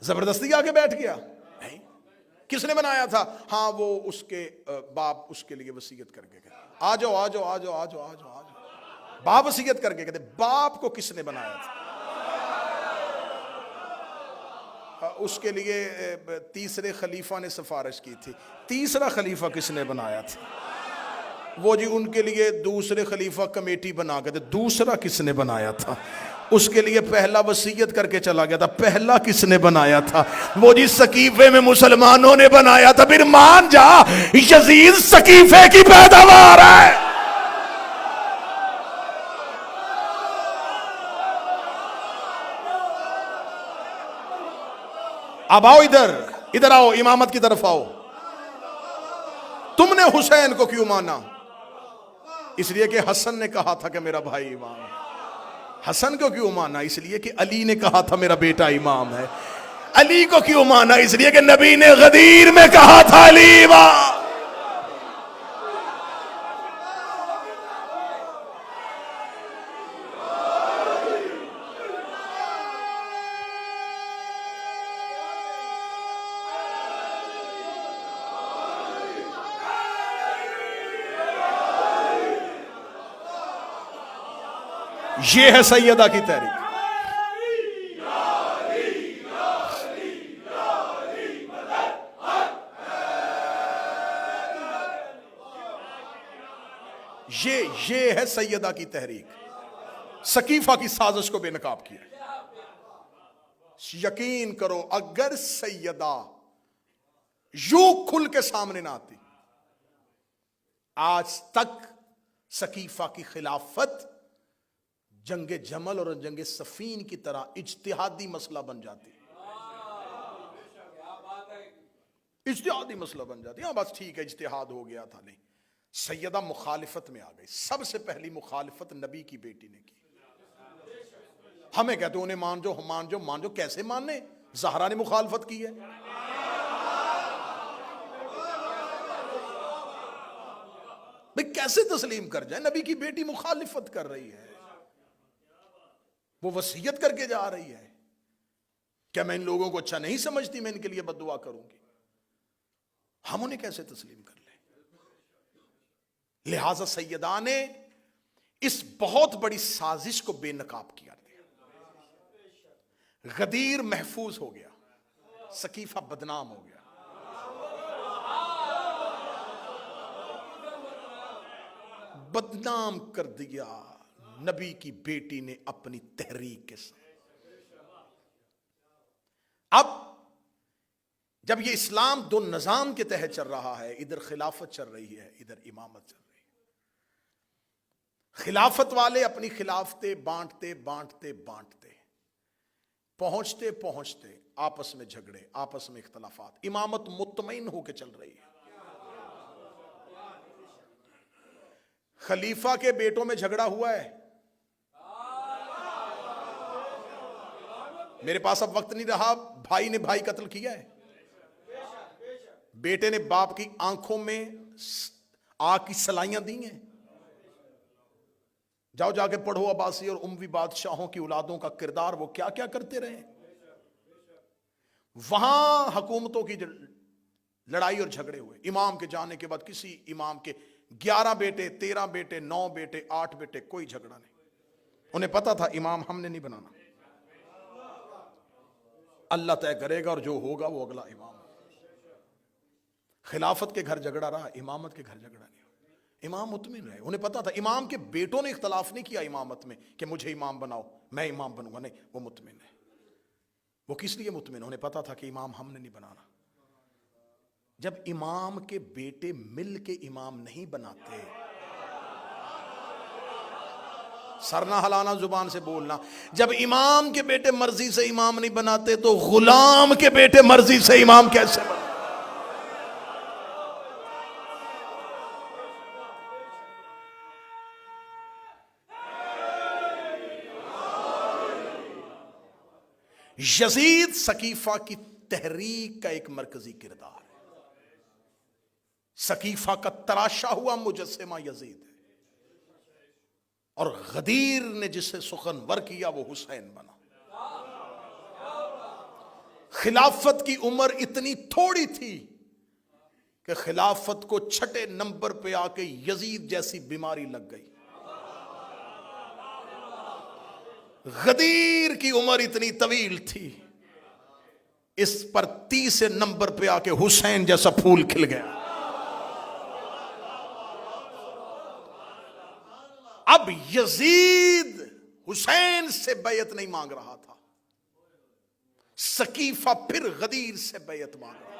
زبردستی آگے بیٹھ گیا. نہیں، کس نے بنایا تھا؟ ہاں وہ اس کے باپ اس کے لیے وصیت کر کے گئے، آ جاؤ آ جاؤ آ جاؤ آ جاؤ آ جاؤ آ جاؤ. باپ وصیت کر کے کہتے باپ کو کس نے بنایا تھا؟ اس کے لیے تیسرے خلیفہ نے سفارش کی تھی. تیسرا خلیفہ کس نے بنایا تھا؟ وہ جی ان کے لیے دوسرے خلیفہ کمیٹی بنا کے تھے. دوسرا کس نے بنایا تھا؟ اس کے لیے پہلا وصیت کر کے چلا گیا تھا. پہلا کس نے بنایا تھا؟ وہ جی سقیفے میں مسلمانوں نے بنایا تھا. پھر مان جا یزید سقیفے کی پیداوار ہے. اب آؤ ادھر آؤ، امامت کی طرف آؤ. تم نے حسین کو کیوں مانا؟ اس لیے کہ حسن نے کہا تھا کہ میرا بھائی امام ہے. حسن کو کیوں مانا؟ اس لیے کہ علی نے کہا تھا میرا بیٹا امام ہے. علی کو کیوں مانا؟ اس لیے کہ نبی نے غدیر میں کہا تھا علی امام. یہ ہے سیدہ کی تحریک. یہ ہے سیدہ کی تحریک. سقیفہ کی سازش کو بے نقاب کیا. یقین کرو اگر سیدہ یوں کھل کے سامنے نہ آتی، آج تک سقیفہ کی خلافت جنگ جمل اور جنگ صفین کی طرح اجتہادی مسئلہ بن جاتی. اجتہادی مسئلہ بن جاتی. ہاں بس ٹھیک ہے اجتہاد ہو گیا تھا. نہیں، سیدہ مخالفت میں آ گئی. سب سے پہلی مخالفت نبی کی بیٹی نے کی. ہمیں کہتے انہیں مان جو کیسے ماننے؟ زہرا نے مخالفت کی ہے. بھئی کیسے تسلیم کر جائے؟ نبی کی بیٹی مخالفت کر رہی ہے، وہ وصیت کر کے جا رہی ہے. کیا میں ان لوگوں کو اچھا نہیں سمجھتی؟ میں ان کے لیے بد دعا کروں گی. ہم انہیں کیسے تسلیم کر لیں؟ لہذا سیدہ نے اس بہت بڑی سازش کو بے نقاب کیا دیا. غدیر محفوظ ہو گیا, سقیفہ بدنام ہو گیا. بدنام کر دیا نبی کی بیٹی نے اپنی تحریک کے ساتھ. اب جب یہ اسلام دو نظام کے تحت چل رہا ہے, ادھر خلافت چل رہی ہے, ادھر امامت چل رہی ہے. خلافت والے اپنی خلافتیں بانٹتے بانٹتے بانٹتے پہنچتے پہنچتے آپس میں جھگڑے, آپس میں اختلافات. امامت مطمئن ہو کے چل رہی ہے. خلیفہ کے بیٹوں میں جھگڑا ہوا ہے. میرے پاس اب وقت نہیں رہا, بھائی نے بھائی قتل کیا ہے, بیٹے نے باپ کی آنکھوں میں آگ کی سلائیاں دی ہیں. جاؤ جا کے پڑھو عباسی اور اموی بادشاہوں کی اولادوں کا کردار, وہ کیا کیا کرتے رہے. وہاں حکومتوں کی لڑائی اور جھگڑے ہوئے. امام کے جانے کے بعد کسی امام کے 11 بیٹے, 13 بیٹے, 9 بیٹے, 8 بیٹے, کوئی جھگڑا نہیں. انہیں پتا تھا امام ہم نے نہیں بنانا, اللہ طے کرے گا اور جو ہوگا وہ اگلا امام. خلافت کے گھر جھگڑا رہا, امامت کے گھر جھگڑا نہیں. امام مطمئن رہے. انہیں پتا تھا امام کے بیٹوں نے اختلاف نہیں کیا امامت میں کہ مجھے امام بناؤ میں امام بنوں گا, نہیں, وہ مطمئن ہے. وہ کس لیے مطمئن؟ انہیں پتا تھا کہ امام ہم نے نہیں بنانا. جب امام کے بیٹے مل کے امام نہیں بناتے, سر نہ ہلانا, زبان سے بولنا, جب امام کے بیٹے مرضی سے امام نہیں بناتے تو غلام کے بیٹے مرضی سے امام کیسے بناتے؟ یزید سقیفہ کی تحریک کا ایک مرکزی کردار ہے. سقیفہ کا تراشا ہوا مجسمہ یزید ہے, اور غدیر نے جسے سخنور کیا وہ حسین بنا. خلافت کی عمر اتنی تھوڑی تھی کہ خلافت کو 6 نمبر پہ آ کے یزید جیسی بیماری لگ گئی. غدیر کی عمر اتنی طویل تھی, اس پر 30 نمبر پہ آ کے حسین جیسا پھول کھل گیا. اب یزید حسین سے بیعت نہیں مانگ رہا تھا, سقیفہ پھر غدیر سے بیعت مانگ رہا.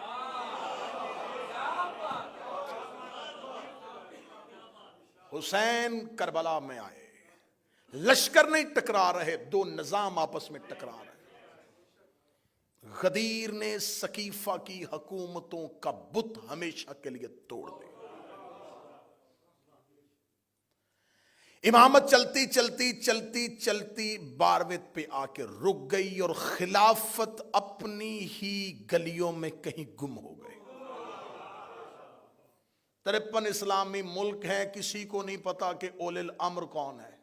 حسین کربلا میں آئے, لشکر نہیں ٹکرا رہے, 2 نظام آپس میں ٹکرا رہے. غدیر نے سقیفہ کی حکومتوں کا بت ہمیشہ کے لیے توڑ دیا. امامت چلتی چلتی چلتی چلتی 12ویں پہ آ کے رک گئی, اور خلافت اپنی ہی گلیوں میں کہیں گم ہو گئی. 53 اسلامی ملک ہیں, کسی کو نہیں پتا کہ اولی الامر کون ہے.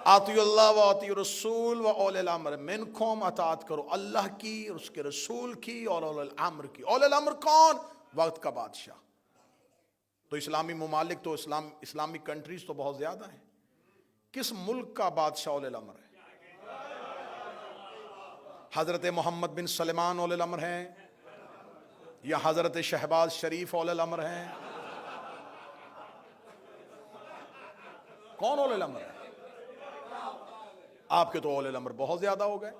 آتی اللہ و آتی رسول و اولی الامر منکم, اطاعت کرو اللہ کی اور اس کے رسول کی اور اولی الامر کی. اولی الامر کون؟ وقت کا بادشاہ. تو اسلامی ممالک تو اسلامی کنٹریز تو بہت زیادہ ہیں. کس ملک کا بادشاہ اولی الامر ہے؟ حضرت محمد بن سلمان اولی الامر ہیں, یا حضرت شہباز شریف اولی الامر ہیں؟ کون اولی الامر ہے؟ آپ کے تو اولی الامر بہت زیادہ ہو گئے,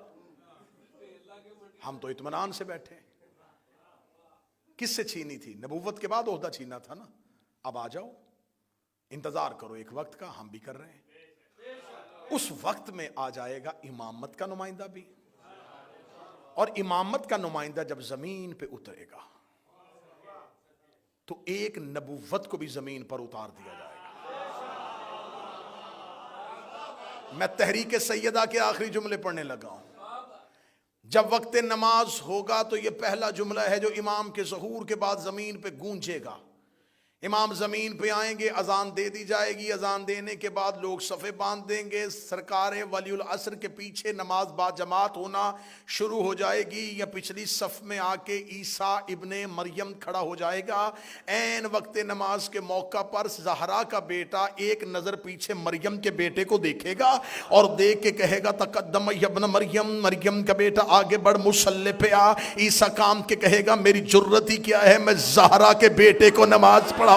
ہم تو اطمینان سے بیٹھے. کس سے چھینی تھی؟ نبوت کے بعد عہدہ چھینا تھا نا. اب آ جاؤ, انتظار کرو ایک وقت کا, ہم بھی کر رہے ہیں. اس وقت میں آ جائے گا امامت کا نمائندہ بھی, اور امامت کا نمائندہ جب زمین پہ اترے گا تو ایک نبوت کو بھی زمین پر اتار دیا جائے گا. میں تحریک سیدہ کے آخری جملے پڑھنے لگا ہوں. جب وقت نماز ہوگا تو یہ پہلا جملہ ہے جو امام کے ظہور کے بعد زمین پہ گونجے گا. امام زمین پہ آئیں گے، اذان دے دی جائے گی، اذان دینے کے بعد لوگ صفے باندھ دیں گے، سرکار ولی العصر کے پیچھے نماز با جماعت ہونا شروع ہو جائے گی، یا پچھلی صف میں آ کے عیسیٰ ابن مریم کھڑا ہو جائے گا۔ عین وقت نماز کے موقع پر زہرا کا بیٹا ایک نظر پیچھے مریم کے بیٹے کو دیکھے گا اور دیکھ کے کہے گا تقدم ابن مریم، مریم کا بیٹا آگے بڑھ، مصلی پہ آ۔ عیسیٰ کام کے کہے گا میری جرت ہی کیا ہے، میں زہرا کے بیٹے کو نماز پڑھاؤں،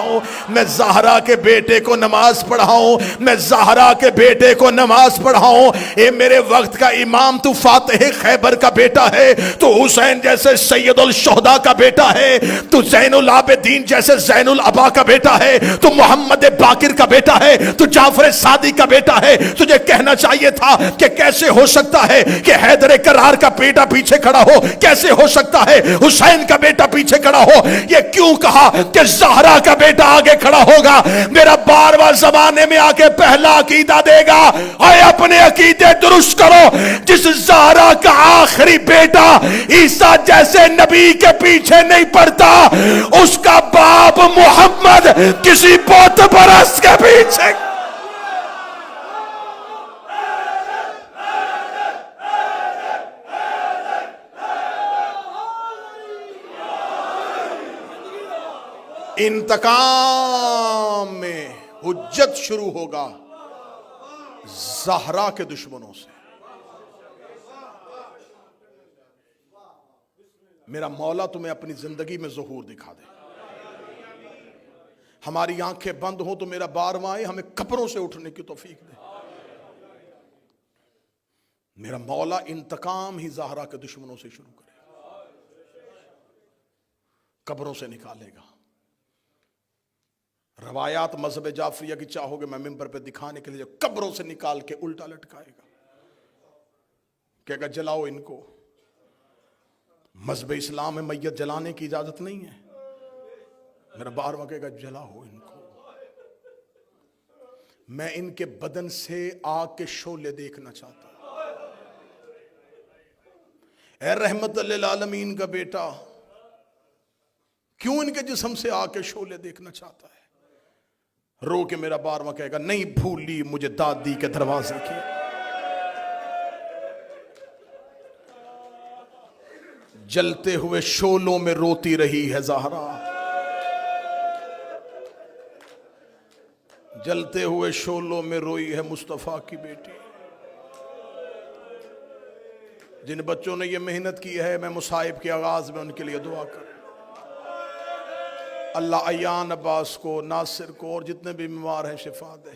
میں زہرا کے بیٹے کو نماز پڑھاؤں، میں زہرا کے بیٹے کو نماز پڑھاؤں۔ اے میرے وقت کا امام، تو فاتح خیبر کا بیٹا ہے، تو حسین جیسے سید الشہداء کا بیٹا ہے، تو زین العابدین جیسے زین العبا کا بیٹا ہے، تو محمد باقر کا بیٹا ہے، تو جعفر صادق کا بیٹا ہے۔ تجھے کہنا چاہیے تھا کہ کیسے ہو سکتا ہے کہ حیدر کرار کا بیٹا پیچھے کھڑا ہو، کیسے ہو سکتا ہے حسین کا بیٹا پیچھے کھڑا ہو۔ یہ کیوں کہا کہ زہرا کا بیٹا آگے کھڑا ہوگا؟ میرا 12واں زمانے میں آ کے پہلا عقیدہ دے گا، اے اپنے عقیدے درست کرو۔ جس زہرا کا آخری بیٹا عیسیٰ جیسے نبی کے پیچھے نہیں پڑتا، اس کا باپ محمد کسی بت پرست کے پیچھے۔ انتقام میں حجت شروع ہوگا زہرا کے دشمنوں سے۔ میرا مولا تمہیں اپنی زندگی میں ظہور دکھا دے۔ ہماری آنکھیں بند ہوں تو میرا 12واں آئے، ہمیں قبروں سے اٹھنے کی توفیق دے۔ میرا مولا انتقام ہی زہرا کے دشمنوں سے شروع کرے، قبروں سے نکالے گا۔ روایات مذہب جعفریہ کی چاہو گے میں ممبر پہ دکھانے کے لیے، قبروں سے نکال کے الٹا لٹکائے گا، کہے گا جلاؤ ان کو۔ مذہب اسلام میں میت جلانے کی اجازت نہیں ہے، میرا 12واں کہے گا جلاؤ ان کو۔ میں ان کے بدن سے آگ کے شعلے دیکھنا چاہتا ہوں۔ اے رحمت للعالمین کا بیٹا، کیوں ان کے جسم سے آگ کے شعلے دیکھنا چاہتا ہے؟ رو کے میرا 12واں کہے گا نہیں بھولی مجھے دادی کے دروازے کی۔ جلتے ہوئے شعلوں میں روتی رہی ہے زہرا، جلتے ہوئے شعلوں میں روئی ہے مصطفیٰ کی بیٹی۔ جن بچوں نے یہ محنت کی ہے، میں مصائب کے آغاز میں ان کے لیے دعا کروں۔ اللہ ایان عباس کو، ناصر کو اور جتنے بھی بیمار ہیں شفا دے۔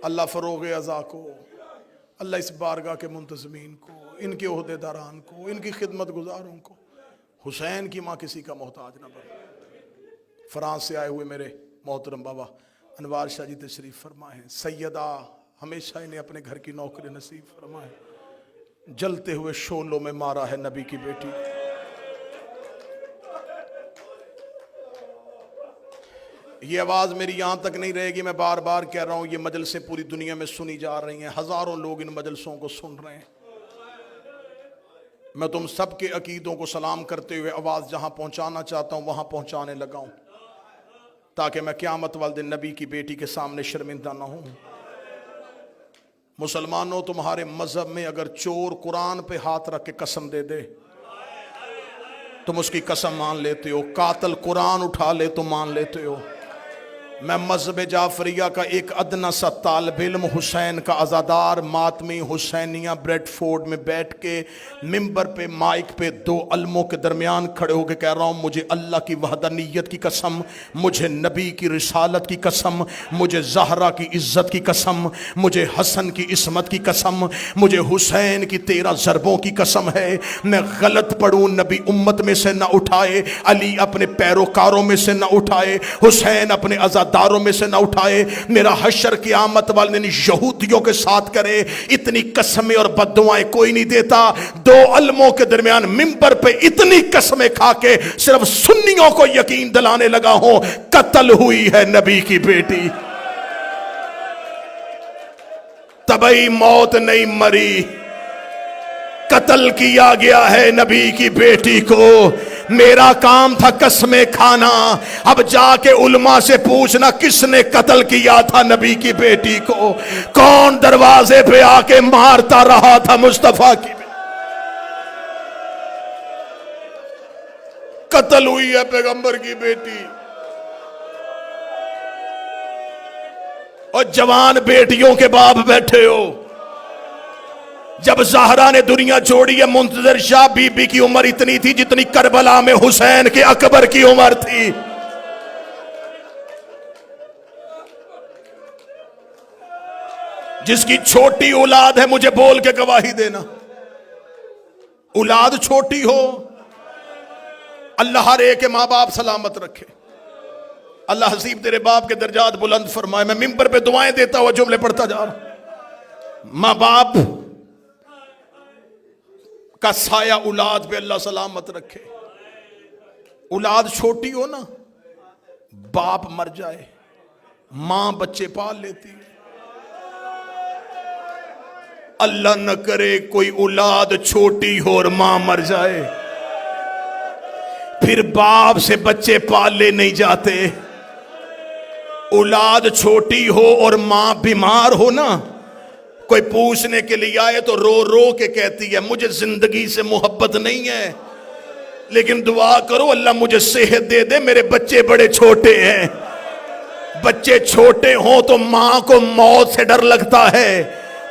اللہ فروغ عزا کو، اللہ اس بارگاہ کے منتظمین کو، ان کے عہدے داران کو، ان کی خدمت گزاروں کو۔ حسین کی ماں کسی کا محتاج نہ بنے۔ فرانس سے آئے ہوئے میرے محترم بابا انوار شاہ جی تشریف فرمائے ہیں، سیدہ ہمیشہ انہیں اپنے گھر کی نوکری نصیب فرمائے۔ جلتے ہوئے شعلوں میں مارا ہے نبی کی بیٹی۔ یہ آواز میری یہاں تک نہیں رہے گی، میں بار بار کہہ رہا ہوں، یہ مجلسیں پوری دنیا میں سنی جا رہی ہیں، ہزاروں لوگ ان مجلسوں کو سن رہے ہیں۔ میں تم سب کے عقیدوں کو سلام کرتے ہوئے آواز جہاں پہنچانا چاہتا ہوں وہاں پہنچانے لگا ہوں، تاکہ میں قیامت والے دن نبی کی بیٹی کے سامنے شرمندہ نہ ہوں۔ مسلمانوں، تمہارے مذہب میں اگر چور قرآن پہ ہاتھ رکھ کے قسم دے دے تم اس کی قسم مان لیتے ہو، قاتل قرآن اٹھا لے تو مان لیتے ہو۔ میں مذہب جعفریہ کا ایک ادنا سا طالب علم، حسین کا عزادار، ماتمی حسینیہ بریڈ فورڈ میں بیٹھ کے ممبر پہ مائک پہ دو علموں کے درمیان کھڑے ہو کے کہہ رہا ہوں، مجھے اللہ کی وحدانیت کی قسم، مجھے نبی کی رسالت کی قسم، مجھے زہرا کی عزت کی قسم، مجھے حسن کی عصمت کی قسم، مجھے حسین کی 13 ضربوں کی قسم ہے، میں غلط پڑھوں نبی امت میں سے نہ اٹھائے، علی اپنے پیروکاروں میں سے نہ اٹھائے، حسین اپنے داروں میں سے نہ اٹھائے، میرا حشر قیامت والے دن یہودیوں کے ساتھ کرے۔ اتنی قسمیں اور بددعائیں کوئی نہیں دیتا۔ دو علموں کے درمیان ممبر پہ اتنی قسمیں کھا کے صرف سنیوں کو یقین دلانے لگا ہوں، قتل ہوئی ہے نبی کی بیٹی، طبعی موت نہیں مری، قتل کیا گیا ہے نبی کی بیٹی کو۔ میرا کام تھا قسمیں کھانا، اب جا کے علماء سے پوچھنا کس نے قتل کیا تھا نبی کی بیٹی کو، کون دروازے پہ آ کے مارتا رہا تھا مصطفیٰ کی بیٹی۔ قتل ہوئی ہے پیغمبر کی بیٹی، اور جوان بیٹیوں کے باپ بیٹھے ہو۔ جب زہرا نے دنیا چھوڑی ہے، منتظر شاہ بی بی کی عمر اتنی تھی جتنی کربلا میں حسین کے اکبر کی عمر تھی۔ جس کی چھوٹی اولاد ہے مجھے بول کے گواہی دینا، اولاد چھوٹی ہو، اللہ ہر ایک کے ماں باپ سلامت رکھے، اللہ حسیب تیرے باپ کے درجات بلند فرمائے۔ میں ممبر پہ دعائیں دیتا ہوا جملے پڑھتا جا رہا ہوں۔ ماں باپ کا سایہ اولاد پہ اللہ سلامت رکھے۔ اولاد چھوٹی ہو نا، باپ مر جائے، ماں بچے پال لیتی ہے۔ اللہ نہ کرے کوئی اولاد چھوٹی ہو اور ماں مر جائے، پھر باپ سے بچے پالے نہیں جاتے۔ اولاد چھوٹی ہو اور ماں بیمار ہو نا، کوئی پوچھنے کے لیے آئے تو رو رو کے کہتی ہے مجھے زندگی سے محبت نہیں ہے، لیکن دعا کرو اللہ مجھے صحت دے دے، میرے بچے بڑے چھوٹے ہیں۔ بچے چھوٹے ہوں تو ماں کو موت سے ڈر لگتا ہے،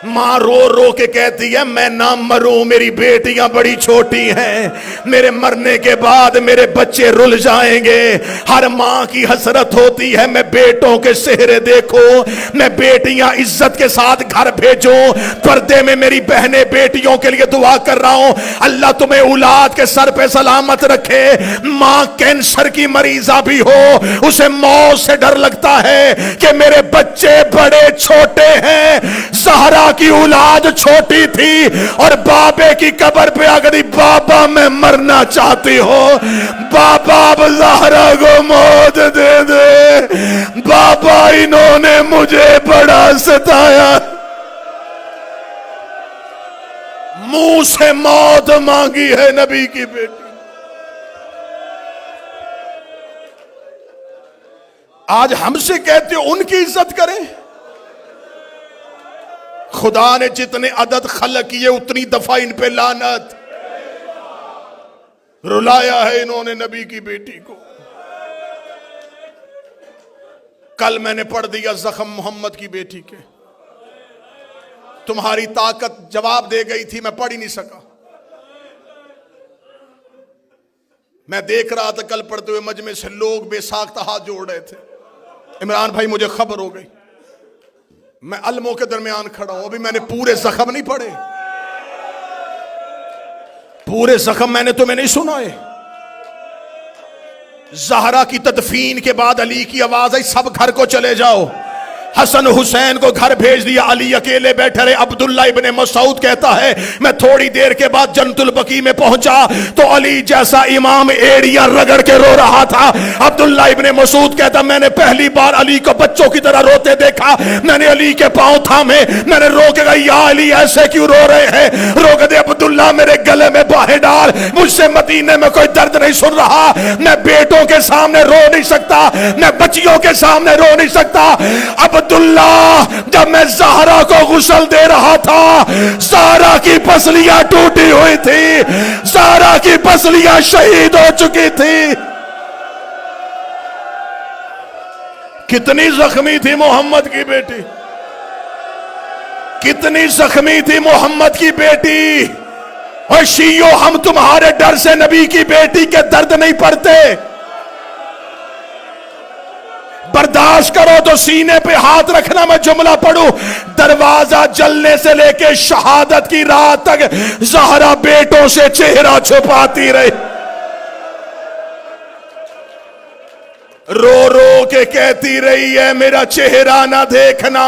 ماں رو رو کے کہتی ہے میں نہ مروں، میری بیٹیاں بڑی چھوٹی ہیں، میرے مرنے کے بعد میرے بچے رل جائیں گے۔ ہر ماں کی حسرت ہوتی ہے میں بیٹوں کے چہرے دیکھوں، میں بیٹیاں عزت کے ساتھ گھر بھیجوں۔ پردے میں میری بہنیں بیٹیوں کے لیے دعا کر رہا ہوں، اللہ تمہیں اولاد کے سر پہ سلامت رکھے۔ ماں کینسر کی مریضہ بھی ہو، اسے موت سے ڈر لگتا ہے کہ میرے بچے بڑے چھوٹے ہیں۔ زہرا کی اولاد چھوٹی تھی اور بابے کی قبر پہ آ گئی، بابا میں مرنا چاہتی ہوں، بابا اب زہرا کو موت دے دے، بابا انہوں نے مجھے بڑا ستایا۔ منہ سے موت مانگی ہے نبی کی بیٹی۔ آج ہم سے کہتے ہو ان کی عزت کریں، خدا نے جتنے عدد خلق کیے اتنی دفعہ ان پہ لعنت۔ رلایا ہے انہوں نے نبی کی بیٹی کو۔ کل میں نے پڑھ دیا زخم محمد کی بیٹی کے، تمہاری طاقت جواب دے گئی تھی، میں پڑھ ہی نہیں سکا۔ میں دیکھ رہا تھا کل پڑھتے ہوئے مجمع سے لوگ بے ساختہ ہاتھ جوڑ رہے تھے۔ عمران بھائی مجھے خبر ہو گئی، میں علموں کے درمیان کھڑا ہوں، ابھی میں نے پورے زخم نہیں پڑھے، پورے زخم میں نے تمہیں نہیں سنائے۔ زہرا کی تدفین کے بعد علی کی آواز آئی سب گھر کو چلے جاؤ۔ حسن حسین کو گھر بھیج دیا، علی اکیلے بیٹھے رہے۔ عبداللہ ابن مسعود کہتا ہے میں تھوڑی دیر کے بعد جنت البقیع میں پہنچا تو علی جیسا امام ایڑیاں رگڑ کے رو رہا تھا۔ عبداللہ ابن مسعود کہتا میں نے پہلی بار علی کو بچوں کی طرح روتے دیکھا، میں نے علی کے پاؤں تھامے، میں نے رو کے کہا یا علی ایسے کیوں رو رہے ہیں؟ رو کے دے عبداللہ میرے گلے میں باہیں ڈال، مجھ سے مدینے میں کوئی درد نہیں سن رہا، میں بیٹوں کے سامنے رو نہیں سکتا، میں بچیوں کے سامنے رو نہیں سکتا۔ عبداللہ جب میں زہرا کو غسل دے رہا تھا، زہرا کی پسلیاں ٹوٹی ہوئی تھی، زہرا کی پسلیاں شہید ہو چکی تھی۔ کتنی زخمی تھی محمد کی بیٹی، کتنی زخمی تھی محمد کی بیٹی۔ اور شیعو ہم تمہارے ڈر سے نبی کی بیٹی کے درد نہیں پڑتے، برداشت کرو تو سینے پہ ہاتھ رکھنا۔ میں جملہ پڑھوں، دروازہ جلنے سے لے کے شہادت کی رات تک زہرا بیٹوں سے چہرہ چھپاتی رہی، رو رو کے کہتی رہی ہے میرا چہرہ نہ دیکھنا۔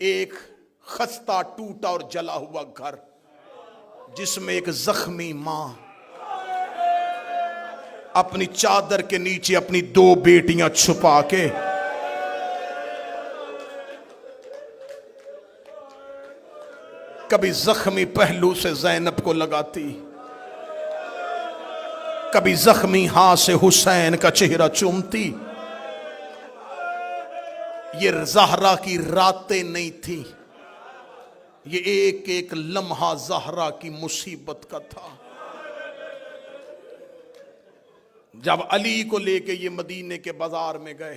ایک خستہ ٹوٹا اور جلا ہوا گھر جس میں ایک زخمی ماں اپنی چادر کے نیچے اپنی 2 بیٹیاں چھپا کے کبھی زخمی پہلو سے زینب کو لگاتی، کبھی زخمی ہاتھ سے حسین کا چہرہ چومتی۔ یہ زہرا کی راتیں نہیں تھی، یہ ایک ایک لمحہ زہرا کی مصیبت کا تھا۔ جب علی کو لے کے یہ مدینے کے بازار میں گئے،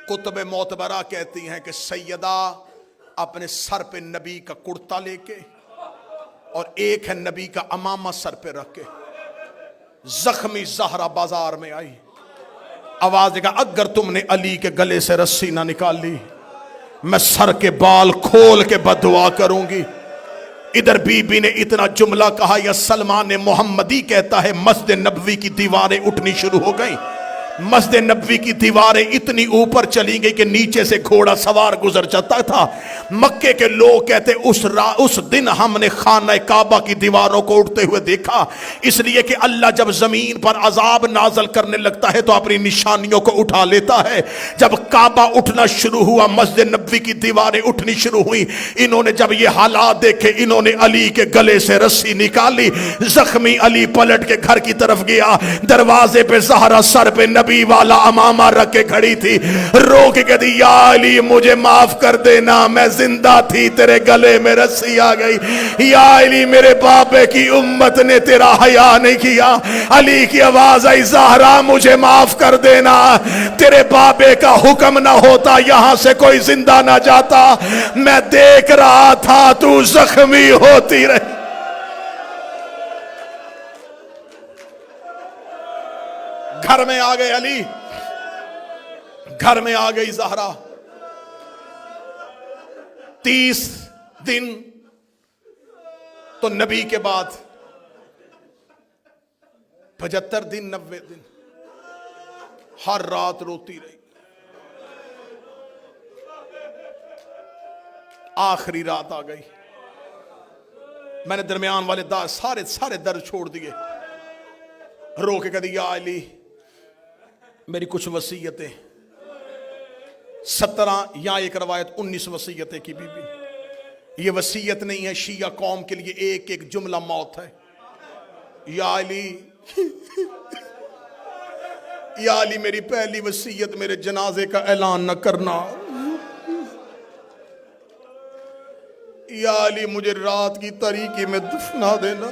کتب معتبرہ کہتی ہیں کہ سیدہ اپنے سر پہ نبی کا کرتا لے کے اور ایک ہے نبی کا امامہ سر پہ رکھ کے زخمی زہرا بازار میں آئی۔ آواز دے گا اگر تم نے علی کے گلے سے رسی نہ نکال لی میں سر کے بال کھول کے بددعا کروں گی۔ ادھر بی بی نے اتنا جملہ کہا، یا سلمان محمدی کہتا ہے مسجد نبوی کی دیواریں اٹھنی شروع ہو گئیں۔ مسجد نبوی کی دیواریں اتنی اوپر چلی گئی کہ نیچے سے گھوڑا سوار گزر جاتا تھا۔ مکے کے لوگ کہتے اس دن ہم نے خانہ کعبہ کی دیواروں کو اٹھتے ہوئے دیکھا، اس لیے کہ اللہ جب زمین پر عذاب نازل کرنے لگتا ہے تو اپنی نشانیوں کو اٹھا لیتا ہے۔ جب کعبہ اٹھنا شروع ہوا، مسجد نبوی کی دیواریں اٹھنی شروع ہوئی، انہوں نے جب یہ حالات دیکھے انہوں نے علی کے گلے سے رسی نکالی۔ زخمی علی پلٹ کے گھر کی طرف گیا، دروازے پہ زہرا سر پہ نبی والا امامہ رکھ کے کھڑی تھی، رو کے کہتی یا علی مجھے معاف کر دینا، میں زندہ تھی تیرے گلے میں رسی آ گئی۔ یا علی میرے بابے کی امت نے تیرا حیا نہیں کیا۔ علی کی آواز آئی زہرا مجھے معاف کر دینا، تیرے بابے کا حکم نہ ہوتا یہاں سے کوئی زندہ نہ جاتا، میں دیکھ رہا تھا تو زخمی ہوتی رہی۔ گھر میں آ گئے علی، گھر میں آ گئی زہرا۔ 30 دن تو نبی کے بعد 75 دن 90 دن ہر رات روتی رہی۔ آخری رات آ گئی، میں نے درمیان والے سارے درد چھوڑ دیے، رو کے کہتی یا علی میری کچھ وصیتیں، 17 یا ایک روایت 19 وصیتیں کی بی بی۔ یہ وصیت نہیں ہے، شیعہ قوم کے لیے ایک ایک جملہ موت ہے۔ یا علی یا علی میری پہلی وصیت میرے جنازے کا اعلان نہ کرنا۔ یا علی مجھے رات کی تاریکی میں دفنا دینا۔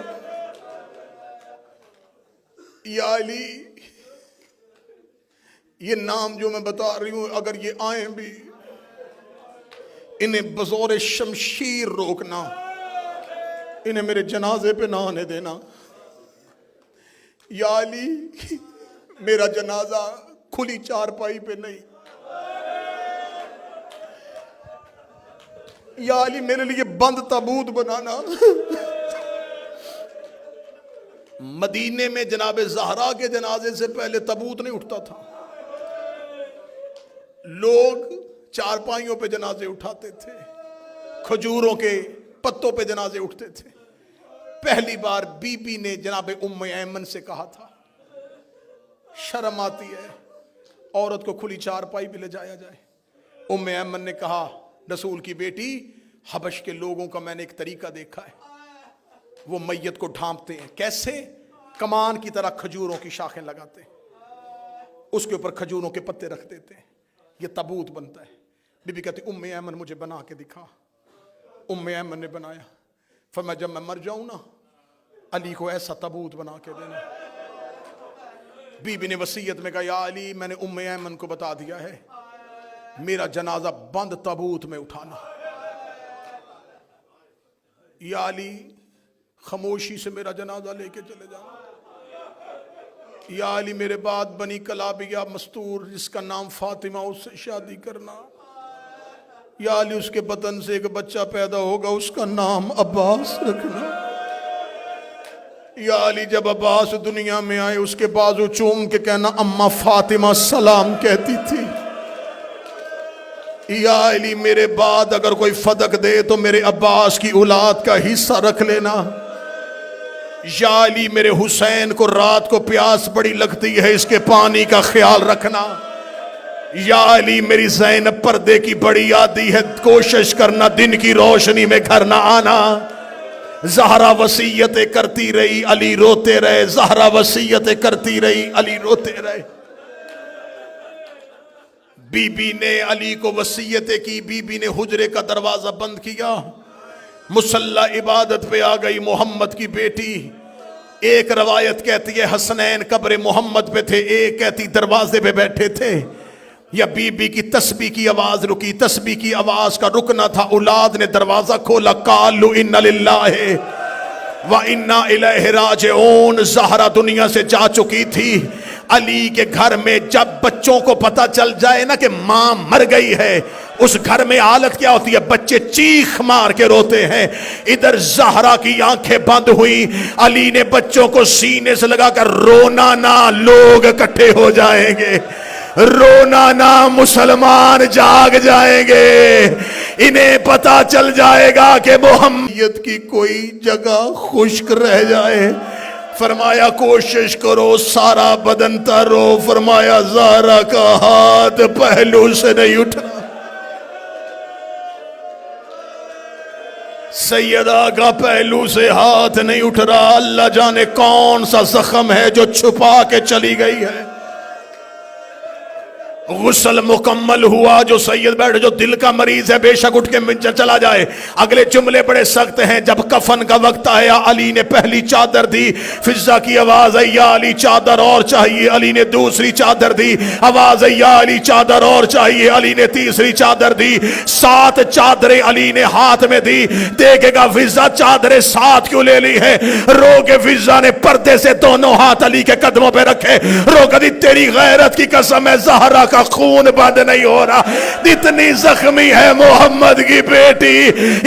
یا علی یہ نام جو میں بتا رہی ہوں اگر یہ آئیں بھی انہیں بزور شمشیر روکنا، انہیں میرے جنازے پہ نہ آنے دینا۔ یا علی میرا جنازہ کھلی چارپائی پہ نہیں، یا علی میرے لیے بند تابوت بنانا۔ مدینے میں جناب زہرا کے جنازے سے پہلے تابوت نہیں اٹھتا تھا، لوگ چارپائیوں پہ جنازے اٹھاتے تھے، کھجوروں کے پتوں پہ جنازے اٹھتے تھے۔ پہلی بار بی بی نے جناب ام ایمن سے کہا تھا، شرم آتی ہے عورت کو کھلی چارپائی پہ لے جایا جائے۔ ام ایمن نے کہا رسول کی بیٹی حبش کے لوگوں کا میں نے ایک طریقہ دیکھا ہے، وہ میت کو ڈھانپتے ہیں، کیسے؟ کمان کی طرح کھجوروں کی شاخیں لگاتے ہیں، اس کے اوپر کھجوروں کے پتے رکھ دیتے ہیں، یہ تابوت بنتا ہے۔ بی بی کہتی ام ایمن مجھے بنا کے دکھا۔ ام ایمن نے بنایا، فرمایا جب میں مر جاؤں نا علی کو ایسا تابوت بنا کے دینا۔ بی بی نے وصیت میں کہا یا علی میں نے ام ایمن کو بتا دیا ہے میرا جنازہ بند تابوت میں اٹھانا۔ یا علی خاموشی سے میرا جنازہ لے کے چلے جانا۔ یا علی میرے بعد بنی کلابیہ مستور جس کا نام فاطمہ اس سے شادی کرنا۔ یا علی اس کے بدن سے ایک بچہ پیدا ہوگا اس کا نام عباس رکھنا۔ یا علی جب عباس دنیا میں آئے اس کے بازو چوم کے کہنا اماں فاطمہ سلام کہتی تھی۔ یا علی میرے بعد اگر کوئی فدق دے تو میرے عباس کی اولاد کا حصہ رکھ لینا. یا علی میرے حسین کو رات کو پیاس بڑی لگتی ہے، اس کے پانی کا خیال رکھنا. یا علی میری زینب پردے کی بڑی عادی ہے، کوشش کرنا دن کی روشنی میں گھر نہ آنا. زہرا وصیتیں کرتی رہی، علی روتے رہے. زہرا وصیتیں کرتی رہی، علی روتے رہے. بی بی نے علی کو وصیتیں کی، بی بی نے حجرے کا دروازہ بند کیا، مصلی عبادت پہ آ گئی. محمد کی بیٹی، ایک روایت کہتی ہے حسنین قبر محمد پہ تھے، ایک کہتی دروازے پہ بیٹھے تھے. یا بی بی کی تسبیح کی آواز رکی، تسبیح کی آواز کا رکنا تھا. اولاد نے دروازہ کھولا، قالوا ان للہ وَإِنَّا إِلَيْهِ رَاجِعُونَ. زہرا دنیا سے جا چکی تھی. علی کے گھر میں جب بچوں کو پتہ چل جائے نا کہ ماں مر گئی ہے، اس گھر میں حالت کیا ہوتی ہے؟ بچے چیخ مار کے روتے ہیں. ادھر زہرا کی آنکھیں بند ہوئی، علی نے بچوں کو سینے سے لگا کر رونا نہ، لوگ اکٹھے ہو جائیں گے. رونا نہ، مسلمان جاگ جائیں گے. انہیں پتا چل جائے گا کہ محمد کی کوئی جگہ خشک رہ جائے. فرمایا کوشش کرو سارا بدن ترو. فرمایا زہرا کا ہاتھ پہلو سے نہیں اٹھا، سیدہ کا پہلو سے ہاتھ نہیں اٹھ رہا. اللہ جانے کون سا زخم ہے جو چھپا کے چلی گئی ہے. غسل مکمل ہوا. جو سید بیٹھے، جو دل کا مریض ہے بے شک اٹھ کے چلا جائے. اگلے جملے بڑے سخت ہیں. جب کفن کا وقت آیا، علی نے پہلی چادر دی. فضا کی آواز آئی، یا علی چادر اور چاہیے. علی نے دوسری چادر دی. آواز آئی، یا علی چادر اور چاہیے. علی نے تیسری چادر دی. 7 چادریں علی نے ہاتھ میں دی. دیکھے گا فضا چادریں 7 کیوں لے لی ہے؟ رو کے فضا نے پردے سے دونوں ہاتھ علی کے قدموں پہ رکھے. رو کر دی تیری غیرت کی قسم ہے، زہرا کا خون بند نہیں ہو رہا. اتنی زخمی ہے محمد کی بیٹی،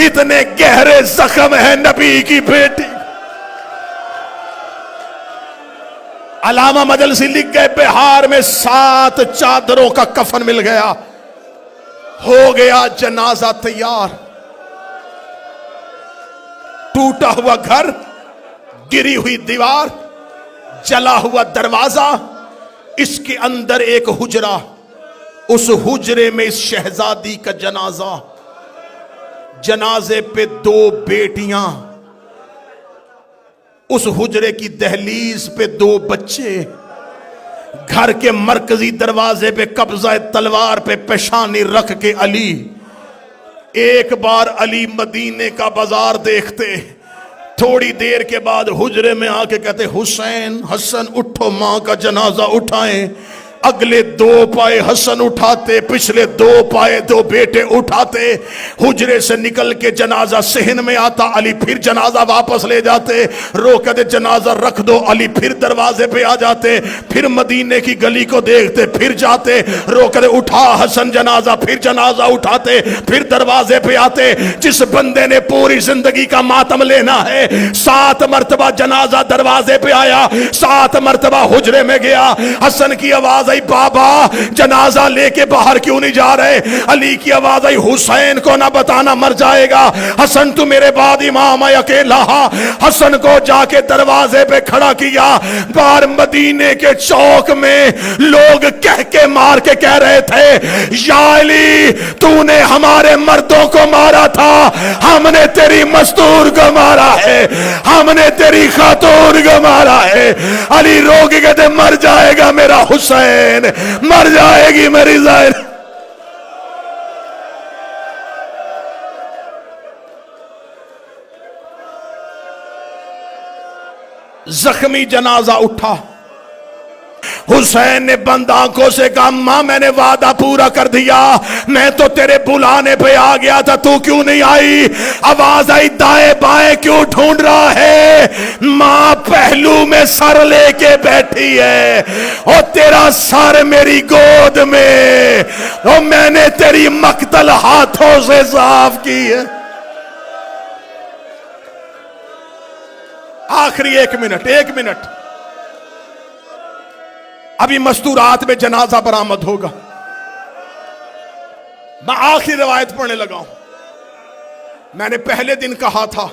اتنے گہرے زخم ہے نبی کی بیٹی. علامہ مجلسی لکھ گئے بہار میں 7 چادروں کا کفن مل گیا. ہو گیا جنازہ تیار. ٹوٹا ہوا گھر، گری ہوئی دیوار، جلا ہوا دروازہ، اس کے اندر ایک حجرہ. اس حجرے میں اس شہزادی کا جنازہ. جنازے پہ 2 بیٹیاں. اس حجرے کی دہلیز پہ 2 بچے. گھر کے مرکزی دروازے پہ قبضہ تلوار پہ پیشانی رکھ کے علی. ایک بار علی مدینے کا بازار دیکھتے، تھوڑی دیر کے بعد حجرے میں آ کے کہتے حسین، حسن اٹھو، ماں کا جنازہ اٹھائیں. اگلے 2 پائے حسن اٹھاتے، پچھلے 2 پائے 2 بیٹے اٹھاتے. حجرے سے نکل کے جنازہ صحن میں آتا، علی پھر جنازہ واپس لے جاتے. رو کہتے جنازہ رکھ دو. علی پھر دروازے پہ آ جاتے، پھر مدینے کی گلی کو دیکھتے، پھر جاتے. رو کہتے اٹھا حسن جنازہ، پھر جنازہ اٹھاتے، پھر دروازے پہ آتے. جس بندے نے پوری زندگی کا ماتم لینا ہے، 7 مرتبہ جنازہ دروازے پہ آیا، 7 مرتبہ حجرے میں گیا. حسن کی آواز آئی، بابا جنازہ لے کے باہر کیوں نہیں جا رہے؟ علی کی آواز آئی، حسین کو نہ بتانا مر جائے گا. حسن تو میرے بعد امام ہے اکیلا. حسن کو جا کے دروازے پہ کھڑا کیا. باہر مدینے کے چوک میں لوگ کہہ کے مار کے کہہ رہے تھے، یا علی تو نے ہمارے مردوں کو مارا تھا، ہم نے تیری مستور کو مارا ہے، ہم نے تیری خاتون کو مارا ہے. علی رو کے کہتے مر جائے گا میرا حسین، مر جائے گی میری زائر. زخمی جنازہ اٹھا. حسین نے بند آنکھوں سے کہا، ماں میں نے وعدہ پورا کر دیا، میں تو تیرے بلانے پہ آ گیا تھا، تو کیوں نہیں آئی؟ آواز آئی، دائیں بائیں کیوں ڈھونڈ رہا ہے؟ ماں پہلو میں سر لے کے بیٹھی ہے، اور تیرا سر میری گود میں، اور میں نے تیری مقتل ہاتھوں سے صاف کی ہے. آخری 1 منٹ ابھی مستورات میں جنازہ برآمد ہوگا. میں آخری روایت پڑھنے لگا ہوں. میں نے پہلے دن کہا تھا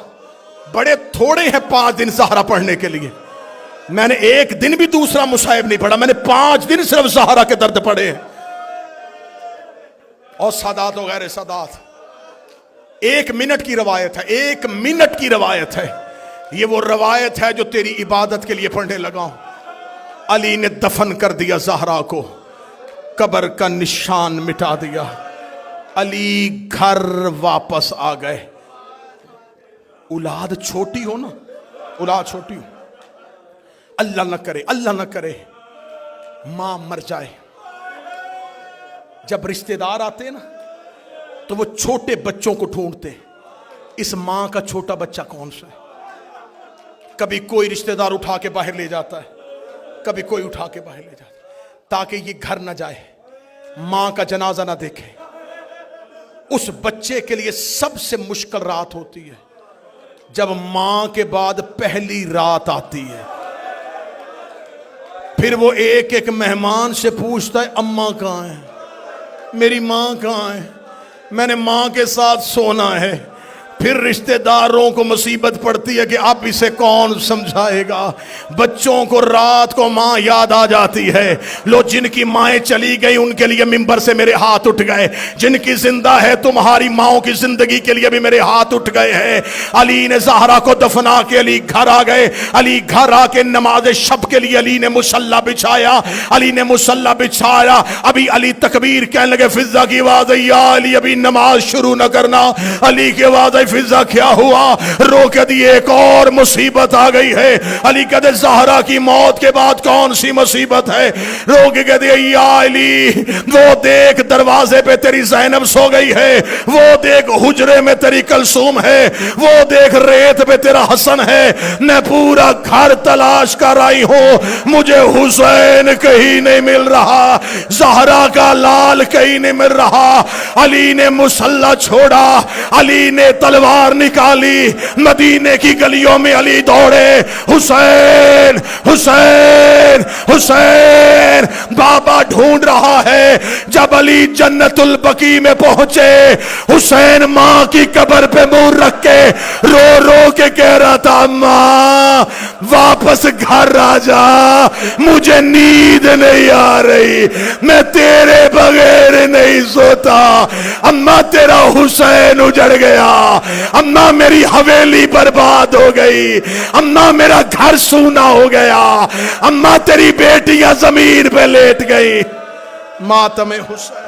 بڑے تھوڑے ہیں 5 دن زہرا پڑھنے کے لیے. میں نے ایک دن بھی دوسرا مصائب نہیں پڑھا. میں نے 5 دن صرف زہرا کے درد پڑھے ہیں. اور سادات وغیرہ سادات. 1 منٹ کی روایت ہے, 1 منٹ کی روایت ہے. یہ وہ روایت ہے جو تیری عبادت کے لیے پڑھنے لگا ہوں. علی نے دفن کر دیا زہرا کو, قبر کا نشان مٹا دیا. علی گھر واپس آ گئے. اولاد چھوٹی ہو نا, اولاد چھوٹی ہو, اللہ نہ کرے, اللہ نہ کرے ماں مر جائے. جب رشتہ دار آتے نا تو وہ چھوٹے بچوں کو ڈھونڈتے, اس ماں کا چھوٹا بچہ کون سا ہے. کبھی کوئی رشتہ دار اٹھا کے باہر لے جاتا ہے, کبھی کوئی اٹھا کے باہر لے جاتا ہے, تاکہ یہ گھر نہ جائے, ماں کا جنازہ نہ دیکھے. اس بچے کے لیے سب سے مشکل رات ہوتی ہے جب ماں کے بعد پہلی رات آتی ہے. پھر وہ ایک ایک مہمان سے پوچھتا ہے اماں کہاں ہے, میری ماں کہاں ہے, میں نے ماں کے ساتھ سونا ہے. پھر رشتہ داروں کو مصیبت پڑتی ہے کہ اب اسے کون سمجھائے گا. بچوں کو رات کو ماں یاد آ جاتی ہے. لو جن کی مائیں چلی گئی ان کے لیے منبر سے میرے ہاتھ اٹھ گئے, جن کی زندہ ہے تمہاری ماؤں کی زندگی کے لیے بھی میرے ہاتھ اٹھ گئے ہیں. علی نے زہرا کو دفنا کے علی گھر آ گئے. علی گھر آ کے نماز شب کے لیے علی نے مصلی بچھایا. علی نے مصلی بچھایا. ابھی علی تکبیر کہنے لگے, فضا کی آواز ہے یا علی ابھی نماز شروع نہ کرنا. علی کی آواز ہے فضا کیا ہوا, رو کے دی ایک اور مصیبت آ گئی ہے. علی کہتے زہرا کی موت کے بعد کون سی مصیبت ہے. رو کے کہتے یا علی وہ دیکھ دروازے پہ تیری زینب سو گئی ہے, وہ دیکھ حجرے میں تیری کلثوم ہے, وہ دیکھ ریت پہ تیرا حسن ہے. میں پورا گھر تلاش کر آئی ہوں, مجھے حسین کہیں نہیں مل رہا, زہرا کا لال کہیں نہیں مل رہا. علی نے مصلی چھوڑا, علی نے تلوار نکالی, مدینے کی گلیوں میں علی دوڑے, حسین حسین حسین. بابا ڈھونڈ رہا ہے. جب علی جنت البقیع میں پہنچے, حسین ماں کی قبر پہ منہ رکھ کے رو رو کے کہہ رہا تھا ماں واپس گھر آ جا, مجھے نیند نہیں آ رہی, میں تیرے بغیر نہیں سوتا. اماں تیرا حسین اجڑ گیا, اماں میری حویلی برباد ہو گئی, اماں میرا گھر سونا ہو گیا, اماں تیری بیٹیاں زمین پہ لیٹ گئی. ماتم حسین.